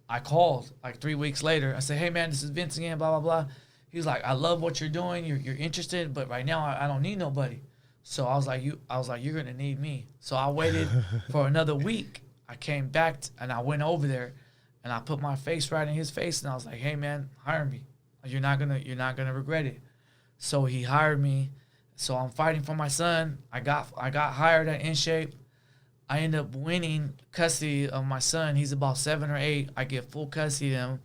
I called like 3 weeks later. I said, "Hey, man, this is Vince again, blah, blah, blah." He was like, "I love what you're doing. You're interested, but right now I don't need nobody." So I was like, "You're going to need me." So I waited for another week. I came back, and I went over there, and I put my face right in his face, and I was like, "Hey, man, hire me. You're not gonna regret it." So he hired me. So I'm fighting for my son. I got hired at In Shape. I end up winning custody of my son. He's about 7 or 8. I get full custody of him.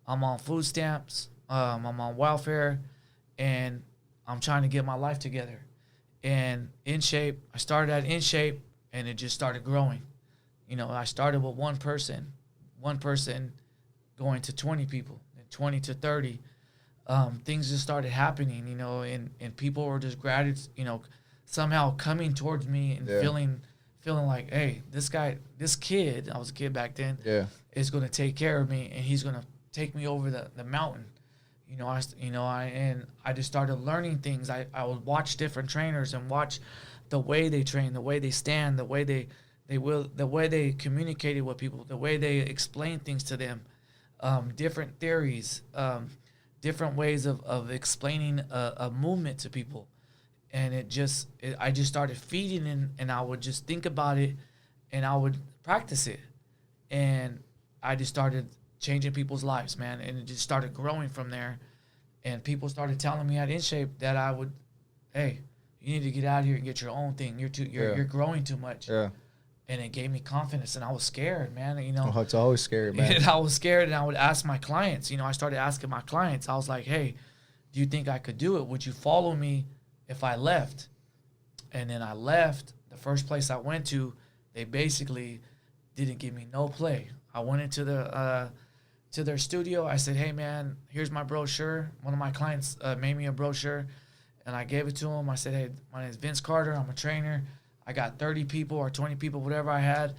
I'm on food stamps. I'm on welfare, and I'm trying to get my life together. And In Shape, I started at In Shape, and it just started growing. You know, I started with one person going to 20 people, and 20 to 30. Things just started happening, you know, and people were just somehow coming towards me and feeling like, hey, this kid, I was a kid back then, is going to take care of me, and he's going to take me over the mountain. I just started learning things. I would watch different trainers and watch the way they train, the way they stand, the way they communicated with people, the way they explain things to them, different theories, different ways of explaining a movement to people. And I just started feeding, and I would just think about it, and I would practice it. And I just started changing people's lives, man. And it just started growing from there. And people started telling me at In Shape that hey, you need to get out here and get your own thing. You're growing too much. Yeah. And it gave me confidence, and I was scared, man. Oh, it's always scary, man. And I was scared, and I would ask my clients. I started asking my clients. I was like, "Hey, do you think I could do it? Would you follow me if I left?" And then I left. The first place I went to, they basically didn't give me no play. I went into to their studio. I said, "Hey, man, here's my brochure." One of my clients made me a brochure, and I gave it to him. I said, "Hey, my name is Vince Carter. I'm a trainer. I got 30 people or 20 people, whatever I had,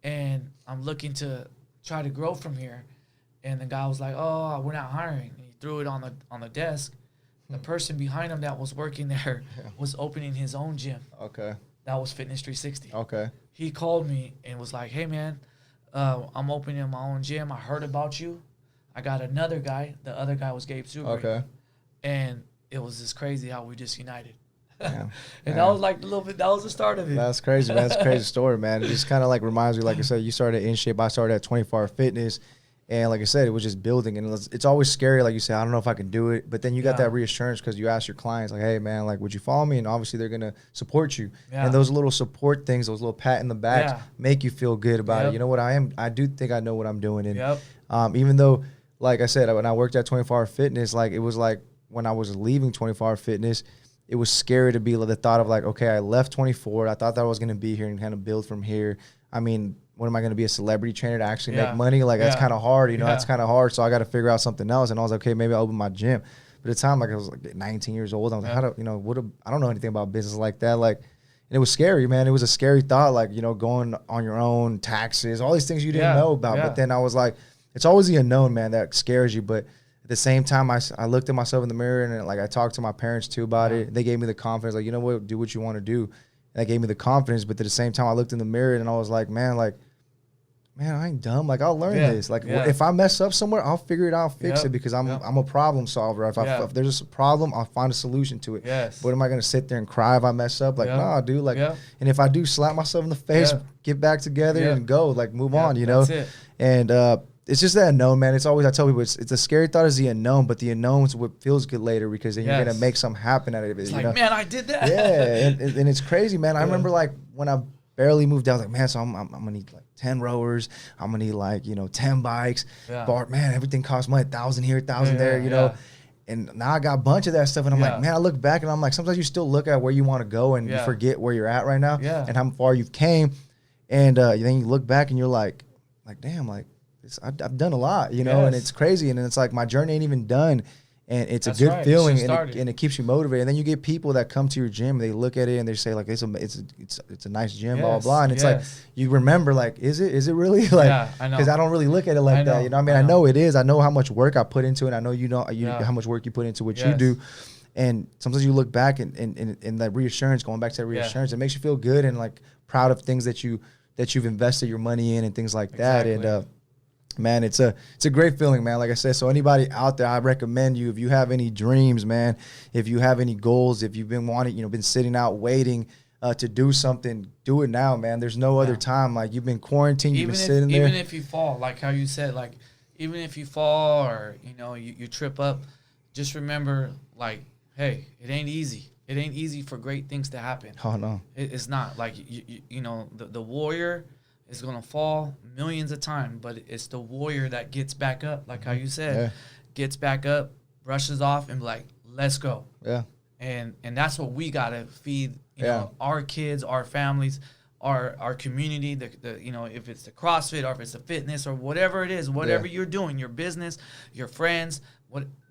and I'm looking to try to grow from here." And the guy was like, "Oh, we're not hiring." And he threw it on the desk. The person behind him that was working there was opening his own gym. Okay. That was Fitness 360. Okay. He called me and was like, "Hey, man, I'm opening my own gym. I heard about you. I got another guy." The other guy was Gabe Subaru. Okay. And it was just crazy how we just united. Yeah. And that was like a little bit, that was the start of it. That's crazy, man. That's a crazy story, man. It just kind of like reminds me, like I said, you started at In Shape. I started at 24 Hour Fitness. And like I said, it was just building. And it's always scary, like you said, I don't know if I can do it. But then you got that reassurance because you ask your clients, like, "Hey, man, like, would you follow me?" And obviously they're going to support you. Yeah. And those little support things, those little pat in the back make you feel good about it. You know what I do think I know what I'm doing. And even though, like I said, when I worked at 24 Hour Fitness, like it was like when I was leaving 24 Hour Fitness, it was scary to be like the thought of like, okay, I left 24. I thought that I was going to be here and kind of build from here. I mean, when am I going to be a celebrity trainer to actually make money? Like that's kind of hard, that's kind of hard. So I got to figure out something else. And I was like, okay, maybe I'll open my gym. But at the time, like I was like 19 years old. I was like, I don't know anything about business like that. Like, and it was scary, man. It was a scary thought, like, going on your own, taxes, all these things you didn't know about. But then I was like, it's always the unknown, man, that scares you. But at the same time, I looked at myself in the mirror, and like I talked to my parents too about it. They gave me the confidence, like, you know what, do what you want to do. that gave me the confidence. But at the same time, I looked in the mirror and I was like, man, I ain't dumb. Like, I'll learn this. Like, if I mess up somewhere, I'll figure it out, fix it, because I'm a problem solver. If there's a problem, I'll find a solution to it. But am I going to sit there and cry if I mess up? Like, nah, dude. Like, and if I do slap myself in the face, get back together and go, like, move on, you know? That's it. And it's just that unknown, man. It's always, I tell people, it's a scary thought is the unknown, but the unknown is what feels good later, because then you're going to make something happen out of it. It's like, man, I did that. Yeah. and it's crazy, man. I remember, like, when I barely moved out, like, man, so I'm gonna need like 10 rowers, I'm gonna need like, 10 bikes. But man, everything costs money, 1,000 here, 1,000 there, you know. And now I got a bunch of that stuff, and I'm like, man, I look back and I'm like, sometimes you still look at where you want to go and you forget where you're at right now and how far you've came. And then you look back and you're like damn, like I've done a lot, you know. And it's crazy, and it's like my journey ain't even done. And it's a good feeling, and it keeps you motivated. And then you get people that come to your gym, they look at it and they say like, it's a nice gym, blah blah blah. And it's like, you remember, like, is it really? Like, I know, because I don't really look at it like that. You know, I know it is. I know how much work I put into it. I know how much work you put into what you do. And sometimes you look back and that reassurance, going back to that reassurance, it makes you feel good and like proud of things that you've invested your money in and things like that. And man, it's a great feeling, man. Like I said, so anybody out there, I recommend you, if you have any dreams, man, if you have any goals, if you've been been sitting out waiting to do something, do it now, man. There's no other time. Like, you've been quarantined, you've been sitting there. Even if you fall, like how you said, like, even if you fall or, you trip up, just remember, like, hey, it ain't easy. It ain't easy for great things to happen. Oh, no. It's not. Like, the warrior is going to fall millions of times, but it's the warrior that gets back up, like how you said, gets back up, brushes off, and be like, let's go. Yeah. And that's what we got to feed, our kids, our families, our community, the if it's the CrossFit or if it's the fitness or whatever it is, whatever you're doing, your business, your friends,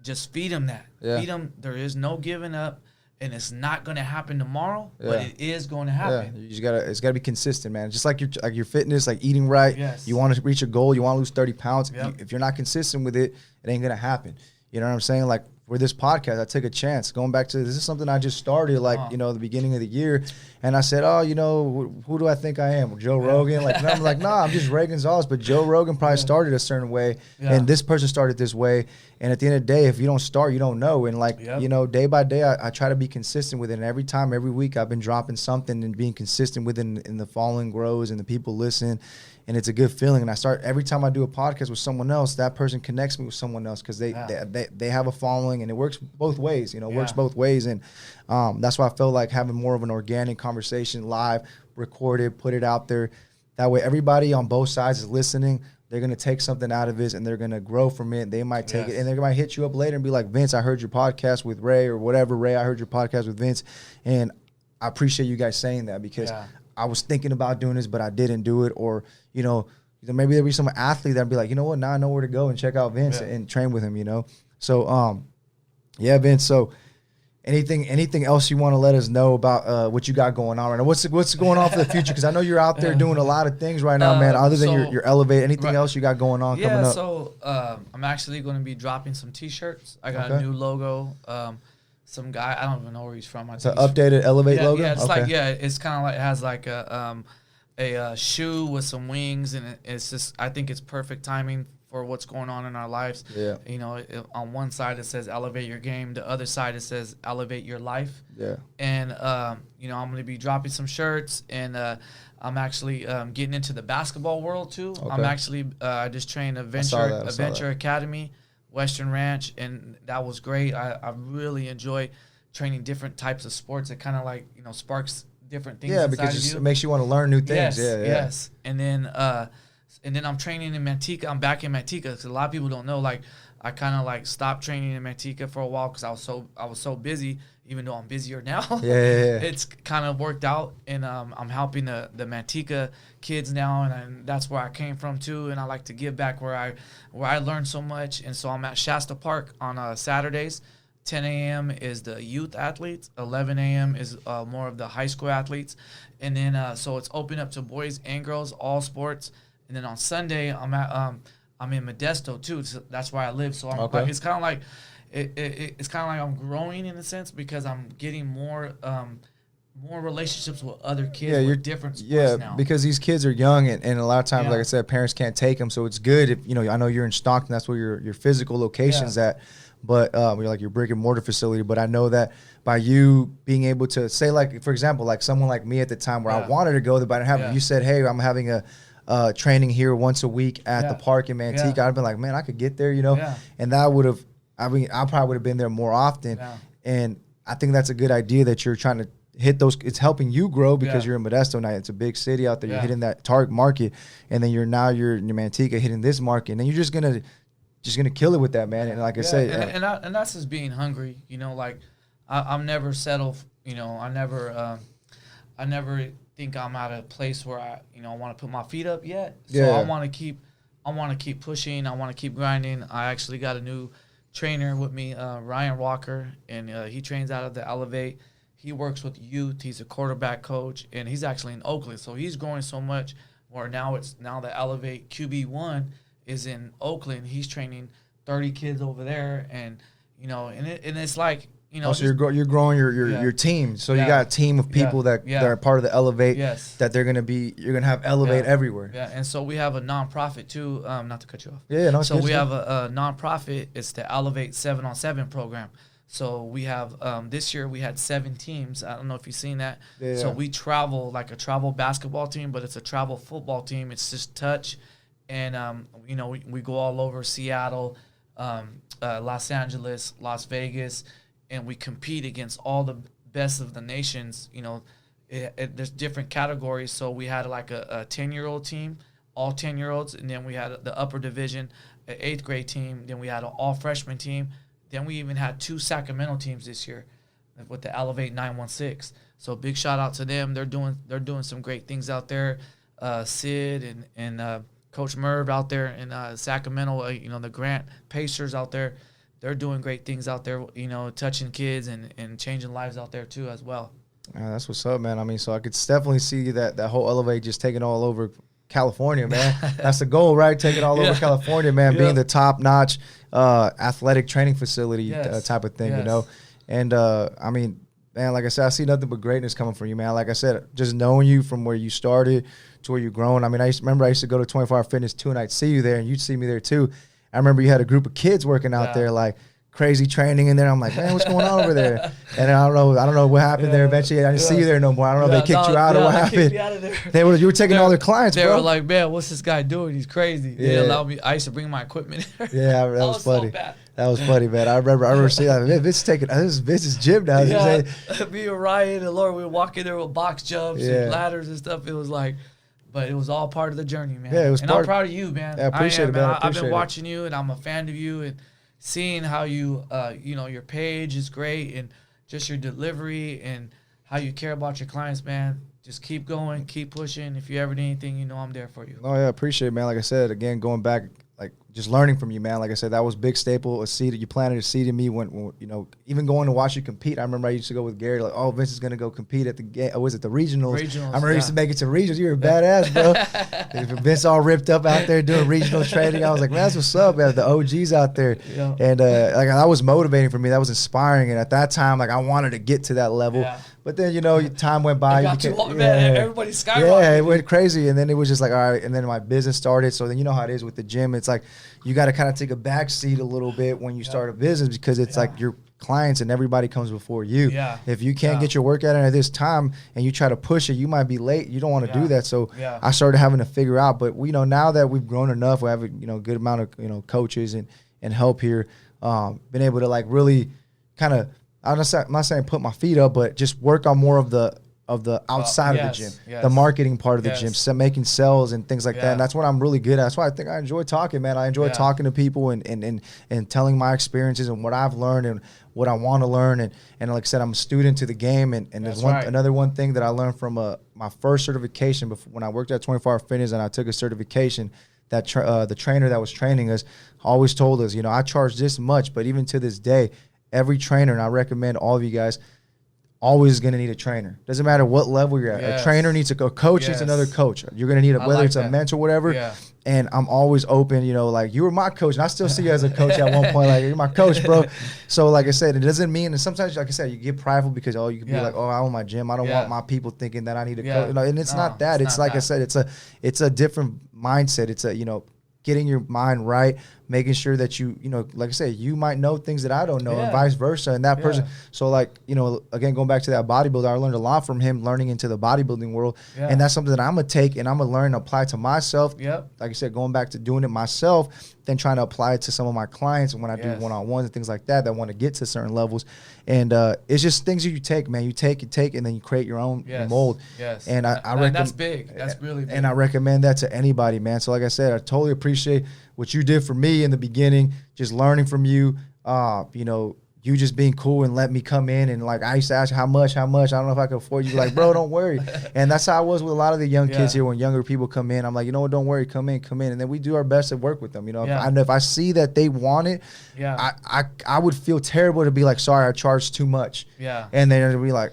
just feed them that. Feed them. There is no giving up. And it's not going to happen tomorrow, but it is going to happen. You just it's gotta be consistent, man. Just like your fitness, like eating right. Yes. You want to reach a goal, you want to lose 30 pounds. If you're not consistent with it, it ain't gonna happen. You know what I'm saying? Like, for this podcast, I took a chance. Going back to this is something I just started, like, the beginning of the year. And I said, who do I think I am? Joe Rogan? Like, I'm like, nah, I'm just Ray Gonzalez. But Joe Rogan probably started a certain way, and this person started this way. And at the end of the day, if you don't start, you don't know. And like, day by day, I try to be consistent with it. And every time, every week, I've been dropping something and being consistent with it, and the following grows and the people listen. And it's a good feeling. And every time I do a podcast with someone else, that person connects me with someone else, because they have a following, and it works both ways. It works both ways. And that's why I felt like having more of an organic conversation, live, recorded, put it out there. That way, everybody on both sides is listening. They're going to take something out of it, and they're going to grow from it. They might take it, and they might hit you up later and be like, Vince, I heard your podcast with Ray, or whatever. Ray, I heard your podcast with Vince. And I appreciate you guys saying that, because I was thinking about doing this, but I didn't do it. Or, maybe there'll be some athlete that'll be like, you know what, now I know where to go and check out Vince and train with him, So, Vince, so anything else you want to let us know about what you got going on right now? What's going on for the future? Because I know you're out there doing a lot of things right now, man, other than your Elevate. Anything else you got going on coming up? So I'm actually going to be dropping some T-shirts. I got a new logo. Some guy, I don't even know where he's from. It's an updated Elevate logo? Yeah, it's it's kind of like, it has like a shoe with some wings, and it's just, I think it's perfect timing for what's going on in our lives. Yeah. On one side it says elevate your game, the other side it says elevate your life. Yeah. And I'm going to be dropping some shirts, and I'm actually getting into the basketball world too. Okay. I'm actually I just trained Adventure Academy, Western Ranch, and that was great. I really enjoy training different types of sports. It kind of like, sparks different things. Yeah, because it makes you want to learn new things. Yes. And then I'm training in Manteca. I'm back in Manteca, because a lot of people don't know. Like, I kind of like stopped training in Manteca for a while because I was so busy. Even though I'm busier now, it's kind of worked out, and I'm helping the Manteca kids now, and that's where I came from too. And I like to give back where I learned so much. And so I'm at Shasta Park on Saturdays. 10 a.m. is the youth athletes. 11 a.m. is more of the high school athletes, and then so it's open up to boys and girls, all sports. And then on Sunday, I'm in Modesto too. So that's where I live. So it's kind of like it's kind of like I'm growing in a sense, because I'm getting more more relationships with other kids with different sports now. Because these kids are young, and a lot of times, Yeah. like I said, parents can't take them. So it's good if, you know, I know you're in Stockton, that's where your physical location's at, but you're like your brick and mortar facility. But I know that by you being able to say, like, for example, like someone like me at the time where I wanted to go there, but I didn't have it. You said, hey, I'm having a training here once a week at the park in Manteca. I'd been like, man, I could get there, you know, and that would have, I mean, I probably would have been there more often. And I think that's a good idea that you're trying to hit those. It's helping you grow because you're in Modesto now. It's a big city out there. You're hitting that target market, and then you're in your Manteca hitting this market, and then you're just gonna kill it with that, man. And like I say, and that's just being hungry. You know, like I'm never settled. You know, I never think I'm at a place where I want to put my feet up yet. So I want to keep pushing. I want to keep grinding. I actually got a new trainer with me, Ryan Walker, and he trains out of the Elevate. He works with youth. He's a quarterback coach, and he's actually in Oakland. So he's growing so much where now the Elevate QB1 is in Oakland. He's training 30 kids over there, and it's like, so you're growing your team. So you got a team of people that are part of the Elevate. That you're gonna have Elevate everywhere. Yeah, and so we have a nonprofit too. Not to cut you off. Yeah, no. So we have a nonprofit. It's the Elevate 7-on-7 program. So we have this year we had 7 teams. I don't know if you've seen that. Yeah. So we travel like a travel basketball team, but it's a travel football team. It's just touch, and we go all over Seattle, Los Angeles, Las Vegas, and we compete against all the best of the nations. There's different categories. So we had like a 10-year-old team, all 10-year-olds, and then we had the upper division, an 8th grade team. Then we had an all freshman team. Then we even had 2 Sacramento teams this year with the Elevate 916. So big shout out to them. They're doing some great things out there. Sid and Coach Merv out there in Sacramento, the Grant Pacers out there. They're doing great things out there, touching kids and changing lives out there too as well. Yeah, that's what's up, man. I mean, so I could definitely see that whole Elevate just taking all over California, man. That's the goal, right? Take it all over California, man. Being the top-notch athletic training facility type of thing, And I mean, man, like I said, I see nothing but greatness coming from you, man. Like I said, just knowing you from where you started to where you've grown. I mean, I used to go to 24 Hour Fitness too, and I'd see you there, and you'd see me there too. I remember you had a group of kids working out there, like crazy training in there. I'm like, man, what's going on over there? And I don't know what happened there. Eventually, I didn't see you there no more. I don't know if they kicked you out or what happened. You were taking all their clients, bro. They were like, man, what's this guy doing? He's crazy. They allowed me. I used to bring my equipment. Yeah, that was funny. So that was funny, man. I remember seeing that. Man, this is Vince's gym now. Yeah, me and Ryan and Laura, we would walk in there with box jumps and ladders and stuff. It was like, but it was all part of the journey, man. Yeah, it was. And I'm proud of you, man. I appreciate it, man. I've been watching you, and I'm a fan of you, and seeing how you, your page is great, and just your delivery and how you care about your clients, man. Just keep going, keep pushing. If you ever need anything, I'm there for you. Oh, yeah, I appreciate it, man. Like I said, again, going back, like just learning from you, man. Like I said, that was big staple, a seed. You planted a seed in me when even going to watch you compete. I remember I used to go with Gary, like, oh, Vince is going to go compete at the regionals. I remember I used to make it to regionals. You were a badass, bro. Vince all ripped up out there doing regional training. I was like, man, that's what's up, man. The OGs out there. Yeah. And like that was motivating for me. That was inspiring. And at that time, like I wanted to get to that level. Yeah. But then, time went by. Everybody skyrocketed. Yeah, it went crazy. And then it was just like, all right. And then my business started. So then you know how it is with the gym. It's like you got to kind of take a back seat a little bit when you start a business because it's like your clients and everybody comes before you. Yeah. If you can't get your work out at this time and you try to push it, you might be late. You don't want to do that. So I started having to figure out. But, now that we've grown enough, we have a good amount of, coaches and help here, been able to like really kind of, I'm not saying put my feet up, but just work on more of the outside of the gym, the marketing part of the gym, making sales and things like that. And that's what I'm really good at. That's why I think I enjoy talking, man. I enjoy talking to people and telling my experiences and what I've learned and what I want to learn. And like I said, I'm a student to the game. And there's another one thing that I learned from my first certification when I worked at 24 Hour Fitness and I took a certification. That the trainer that was training us always told us, I charge this much, but even to this day, every trainer, and I recommend all of you guys, always going to need a trainer. Doesn't matter what level you're at. A trainer needs a coach needs another coach. You're going to need whether it's a mentor, whatever. Yeah. And I'm always open, you know, like you were my coach and I still see you as a coach at one point. Like, you're my coach, bro. So like I said, it doesn't mean, and sometimes, like I said, you get prideful because, you can be like, I own my gym. I don't want my people thinking that I need a coach. You know, and it's not that. It's like I said, it's a different mindset. It's a, getting your mind right, making sure that you know, like I said, you might know things that I don't know and vice versa. And that person, so like, again, going back to that bodybuilder, I learned a lot from him learning into the bodybuilding world. Yeah. And that's something that I'm going to take and I'm going to learn and apply to myself. Yep. Like I said, going back to doing it myself, then trying to apply it to some of my clients and when I do one-on-ones and things like that want to get to certain levels. And it's just things that you take, man. You take, and then you create your own mold. Yes. And I recommend that's big. That's really big. And I recommend that to anybody, man. So like I said, I totally appreciate what you did for me in the beginning, just learning from you, you just being cool and let me come in. And like, I used to ask how much, I don't know if I can afford you. Like, bro, don't worry. And that's how I was with a lot of the young kids here. When younger people come in, I'm like, you know what, don't worry, come in. And then we do our best to work with them. If I see that they want it, I would feel terrible to be like, sorry, I charged too much. Yeah. And then it'd be like,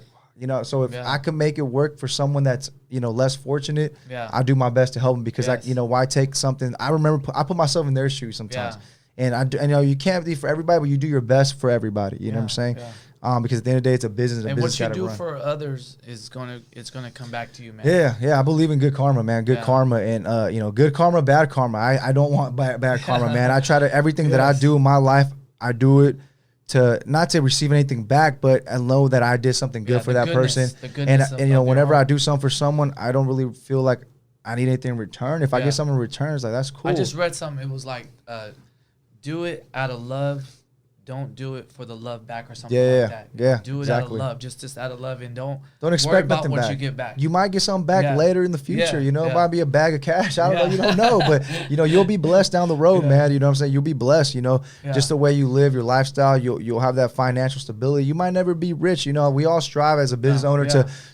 so if I can make it work for someone that's, less fortunate, I do my best to help them because why take something? I remember I put myself in their shoes sometimes. Yeah. And I know you can't be for everybody, but you do your best for everybody. You know what I'm saying? Yeah. Because at the end of the day, it's a business. And business what you do for others is it's gonna come back to you, man. Yeah. I believe in good karma, man. Good karma, and good karma, bad karma. I don't want bad karma, man. I try to everything that I do in my life, I do it to not to receive anything back, but I know that I did something good for that person. And whenever I do something for someone, I don't really feel like I need anything in return. If I get something in return, it's like that's cool. I just read something. It was like. Do it out of love. Don't do it for the love back or something like that. Yeah, do it out of love, just out of love, and don't expect worry about nothing what back. you get back. You might get something back later in the future. It might be a bag of cash. I don't know. You don't know, but you'll be blessed down the road, man. You know what I'm saying? You'll be blessed. Just the way you live, your lifestyle. You'll have that financial stability. You might never be rich. We all strive as a business owner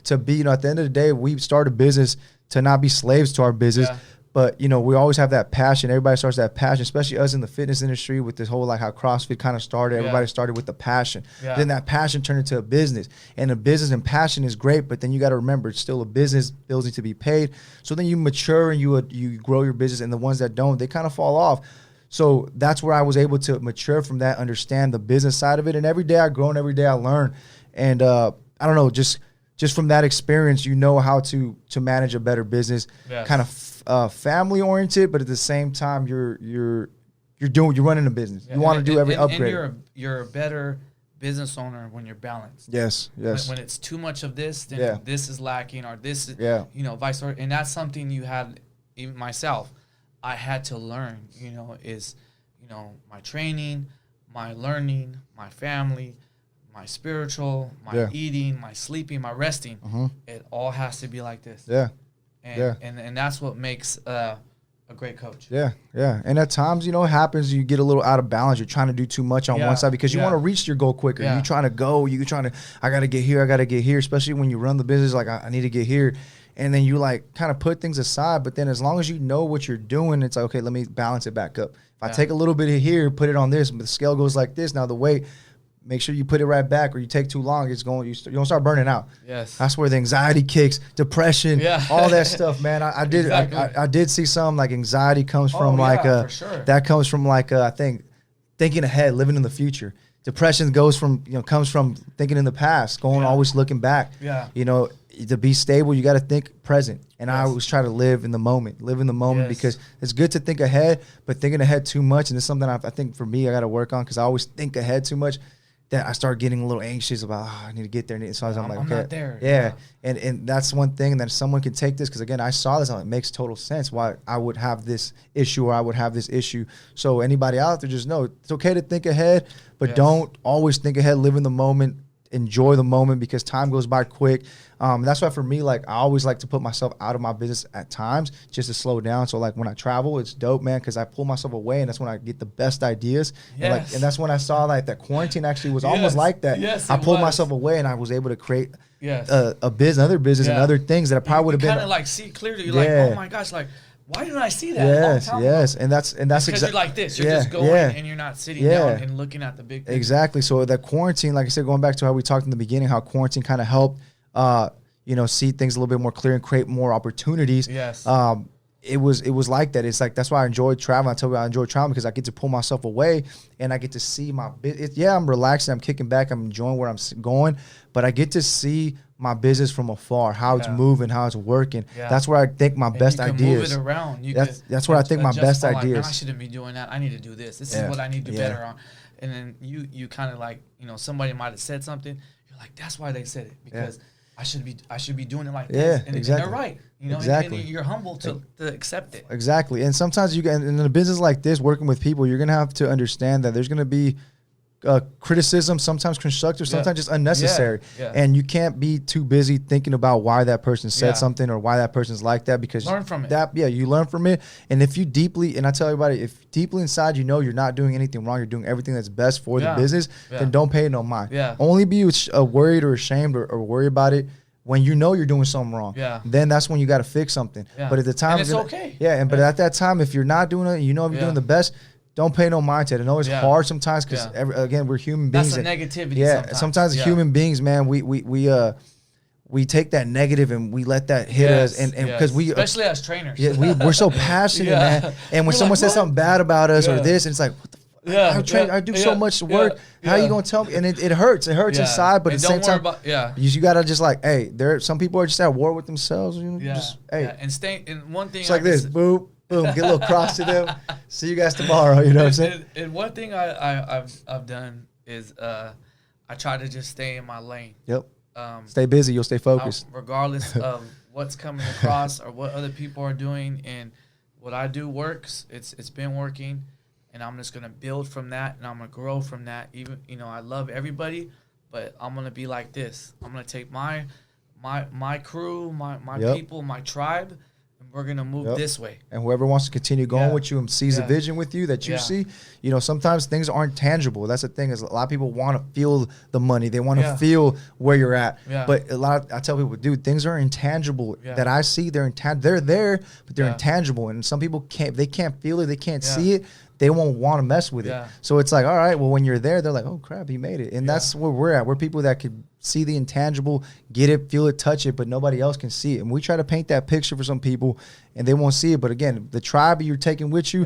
to be. At the end of the day, we start a business to not be slaves to our business. Yeah. But, we always have that passion. Everybody starts that passion, especially us in the fitness industry with this whole, like how CrossFit kind of started. Everybody started with the passion. Yeah. Then that passion turned into a business. And a business and passion is great, but then you got to remember it's still a business. Bills need to be paid. So then you mature and you grow your business, and the ones that don't, they kind of fall off. So that's where I was able to mature from that, understand the business side of it. And every day I grow and every day I learn. And I don't know, just from that experience, how to manage a better business, kind of family oriented, but at the same time you're running a business. You want to do every upgrade. And you're a better business owner when you're balanced. Yes. When it's too much of this, then this is lacking, or this is vice versa. And that's something you had, even myself, I had to learn. Is my training, my learning, my family, my spiritual, my eating, my sleeping, my resting. Mm-hmm. It all has to be like this. Yeah. And that's what makes a great coach. Yeah. And at times, it happens, you get a little out of balance. You're trying to do too much on one side because you want to reach your goal quicker. You're trying to go. I got to get here, especially when you run the business, like I need to get here. And then you like kind of put things aside. But then as long as you know what you're doing, it's like, okay, let me balance it back up. If I take a little bit of here, put it on this, but the scale goes like this. Now the weight, make sure you put it right back, or you take too long, you're gonna start burning out. Yes, that's where the anxiety kicks, depression, all that stuff, man. I did see some like anxiety comes from that comes from I think thinking ahead, living in the future. Depression comes from thinking in the past, always looking back. Yeah, to be stable, you got to think present. And I always try to live in the moment because it's good to think ahead, but thinking ahead too much, and it's something I think for me I got to work on because I always think ahead too much. That I start getting a little anxious about, I need to get there. So I'm like, okay, not there. Yeah. And that's one thing that someone can take this, because again, I saw this, and it makes total sense why I would have this issue, or I would have this issue. So anybody out there, just know it's okay to think ahead, but don't always think ahead. Live in the moment. Enjoy the moment, because time goes by quick. That's why for me, I always like to put myself out of my business at times just to slow down. So when I travel, it's dope, man, because I pull myself away, and that's when I get the best ideas. Yes. And that's when I saw that quarantine actually was almost like that. Yes, I pulled myself away, and I was able to create a business, other business, and other things that I probably would have been. Kind of see clearly. You're like, oh my gosh, why didn't I see that? A long time ago? And that's because you're like this. You're just going and you're not sitting down and looking at the big picture. Exactly. So that quarantine, like I said, going back to how we talked in the beginning, how quarantine kind of helped, see things a little bit more clear and create more opportunities. Yes. It was like that. It's like, that's why I enjoy traveling. I tell you I enjoy traveling because I get to pull myself away and I get to see my business. I'm relaxing. I'm kicking back. I'm enjoying where I'm going, but I get to see my business from afar, how it's moving, how it's working. Yeah. That's where I think my best ideas. Move it around. That's where I think my best ideas. I shouldn't be doing that. I need to do this. This is what I need to do better on. And then you kind of like, somebody might have said something. You're like, that's why they said it, because I should be doing it like this. And they're right. Exactly. And you're humble to accept it. Exactly. And sometimes in a business like this, working with people, you're gonna have to understand that there's gonna be criticism, sometimes constructive, sometimes just unnecessary. And you can't be too busy thinking about why that person said something or why that person's like that, because learn from it. You learn from it. And if you deeply, and I tell everybody, if deeply inside you're not doing anything wrong, you're doing everything that's best for the business, then don't pay no mind. Only be worried or ashamed or worry about it when you're doing something wrong. Then that's when you got to fix something. But at the time, and it's okay. But at that time, if you're not doing it, if you're doing the best, don't pay no mind to it. I know it's hard sometimes because again, we're human beings. That's the negativity. Sometimes human beings, man, we take that negative and we let that hit us, and because we, especially as trainers, we're so passionate, man. And when someone says something bad about us or this, and it's like, what the fuck? I do so much work. How are you gonna tell me? And it hurts. It hurts inside, but at the same time, you gotta just like, hey, some people are just at war with themselves. And stay. And one thing, it's like this, boop. Boom, get a little cross to them. See you guys tomorrow. You know what I'm saying? And one thing I've done is I try to just stay in my lane. Yep. Stay busy. You'll stay focused. Regardless of what's coming across or what other people are doing, and what I do works. It's been working, and I'm just gonna build from that, and I'm gonna grow from that. Even I love everybody, but I'm gonna be like this. I'm gonna take my crew, my people, my tribe. We're going to move this way. And whoever wants to continue going with you and sees a vision with you that you see, sometimes things aren't tangible. That's the thing, is a lot of people want to feel the money. They want to feel where you're at. But I tell people, dude, things are intangible that I see. They're there, but they're intangible. And some people can't feel it. They can't see it. They won't want to mess with it. So it's like, all right, well, when you're there, they're like, oh, crap, he made it. And that's where we're at. We're people that could see the intangible, get it, feel it, touch it, but nobody else can see it. And we try to paint that picture for some people, and they won't see it. But again, the tribe you're taking with you,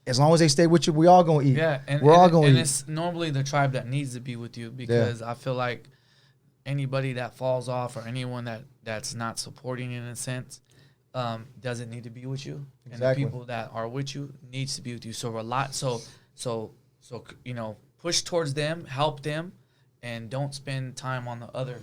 as long as they stay with you, we all going to eat. We're all going to eat. And it's normally the tribe that needs to be with you, because I feel like anybody that falls off or anyone that's not supporting in a sense, doesn't need to be with you. Exactly. And the people that are with you needs to be with you. So push towards them, help them, and don't spend time on the other.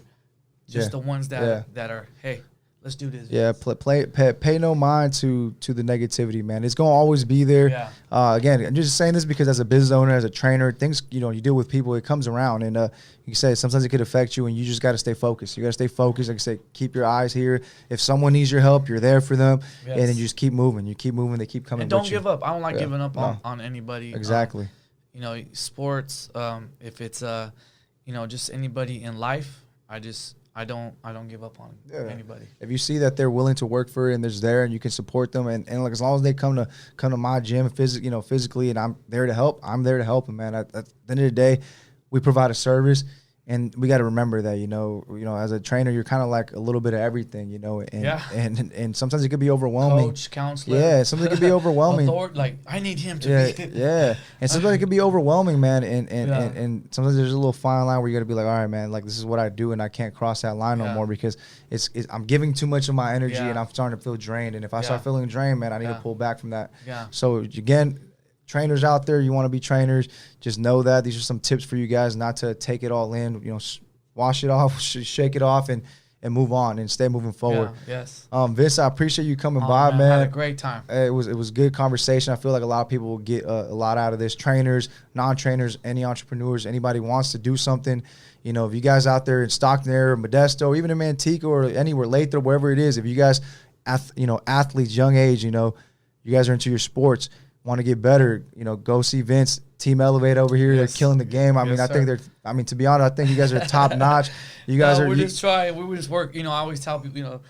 Just the ones that are, hey, let's do this. Yeah, pay no mind to the negativity, man. It's gonna always be there. Again, I'm just saying this because as a business owner, as a trainer, things, you deal with people, it comes around, and you say sometimes it could affect you, and you just got to stay focused. You got to stay focused. Like I say, keep your eyes here. If someone needs your help, you're there for them, and then you just keep moving. You keep moving. They keep coming. And don't give up. I don't like giving up on anybody. Exactly. Sports. If it's just anybody in life, I don't give up on anybody. If you see that they're willing to work for it and there's there and you can support them, and like as long as they come to my gym physically, and I'm there to help, I'm there to help them, man. At the end of the day, we provide a service, and we got to remember that as a trainer, you're kind of like a little bit of everything, and sometimes it could be overwhelming. Coach, counselor, something could be overwhelming. Like I need him to be. And sometimes it could be overwhelming, man, and sometimes there's a little fine line where you got to be like, all right, man, like this is what I do, and I can't cross that line no more, because I'm giving too much of my energy, and I'm starting to feel drained, and if I start feeling drained, man, I need to pull back from that. So again, trainers out there, you want to be trainers, just know that these are some tips for you guys, not to take it all in, wash it off, shake it off, and move on and stay moving forward. Vince, I appreciate you coming by, man. I had a great time. It was good conversation. I feel like a lot of people will get a lot out of this. Trainers, non-trainers, any entrepreneurs, anybody wants to do something. If you guys out there in Stockton area, Modesto, even in Manteca or anywhere, Lathrop, wherever it is, if you guys, athletes, young age, you guys are into your sports, want to get better, go see Vince, Team Elevate over here. They're killing the game. I mean, to be honest, I think you guys are top notch. You guys we just work. I always tell people,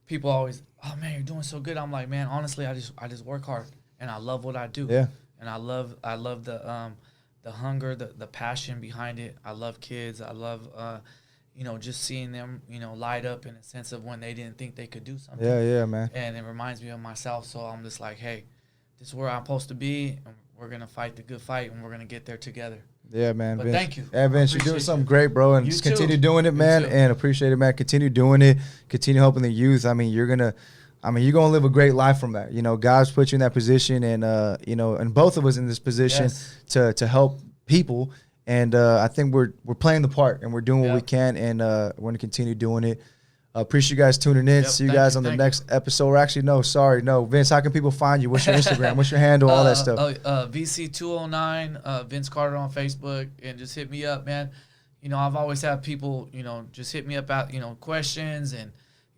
people always, oh man, you're doing so good. I'm like, man, honestly, I just work hard and I love what I do. Yeah. And I love the hunger, the passion behind it. I love kids. I love just seeing them, light up in a sense of when they didn't think they could do something. Yeah, man. And it reminds me of myself. So I'm just like, hey, this is where I'm supposed to be, and we're gonna fight the good fight, and we're gonna get there together. Yeah, man. But Vince, thank you. Yeah, Vince, you're doing something great, bro, and You just too. continue doing it, man, and appreciate it, man. Continue doing it. Continue helping the youth. I mean, you're gonna live a great life from that. God's put you in that position, and and both of us in this position to help people. And I think we're playing the part, and we're doing what we can, and we're gonna continue doing it. Appreciate you guys tuning in. See you guys on the next episode. Or actually, no, Vince, how can people find you? What's your Instagram? What's your handle? All that stuff. VC209, Vince Carter on Facebook, and just hit me up, man. I've always had people, just hit me up out, questions, and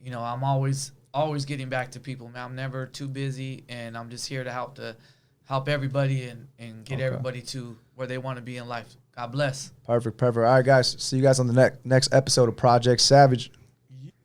I'm always getting back to people, man. I'm never too busy, and I'm just here to help everybody and get everybody to where they want to be in life. God bless. Perfect. All right, guys. See you guys on the next episode of Project Savage.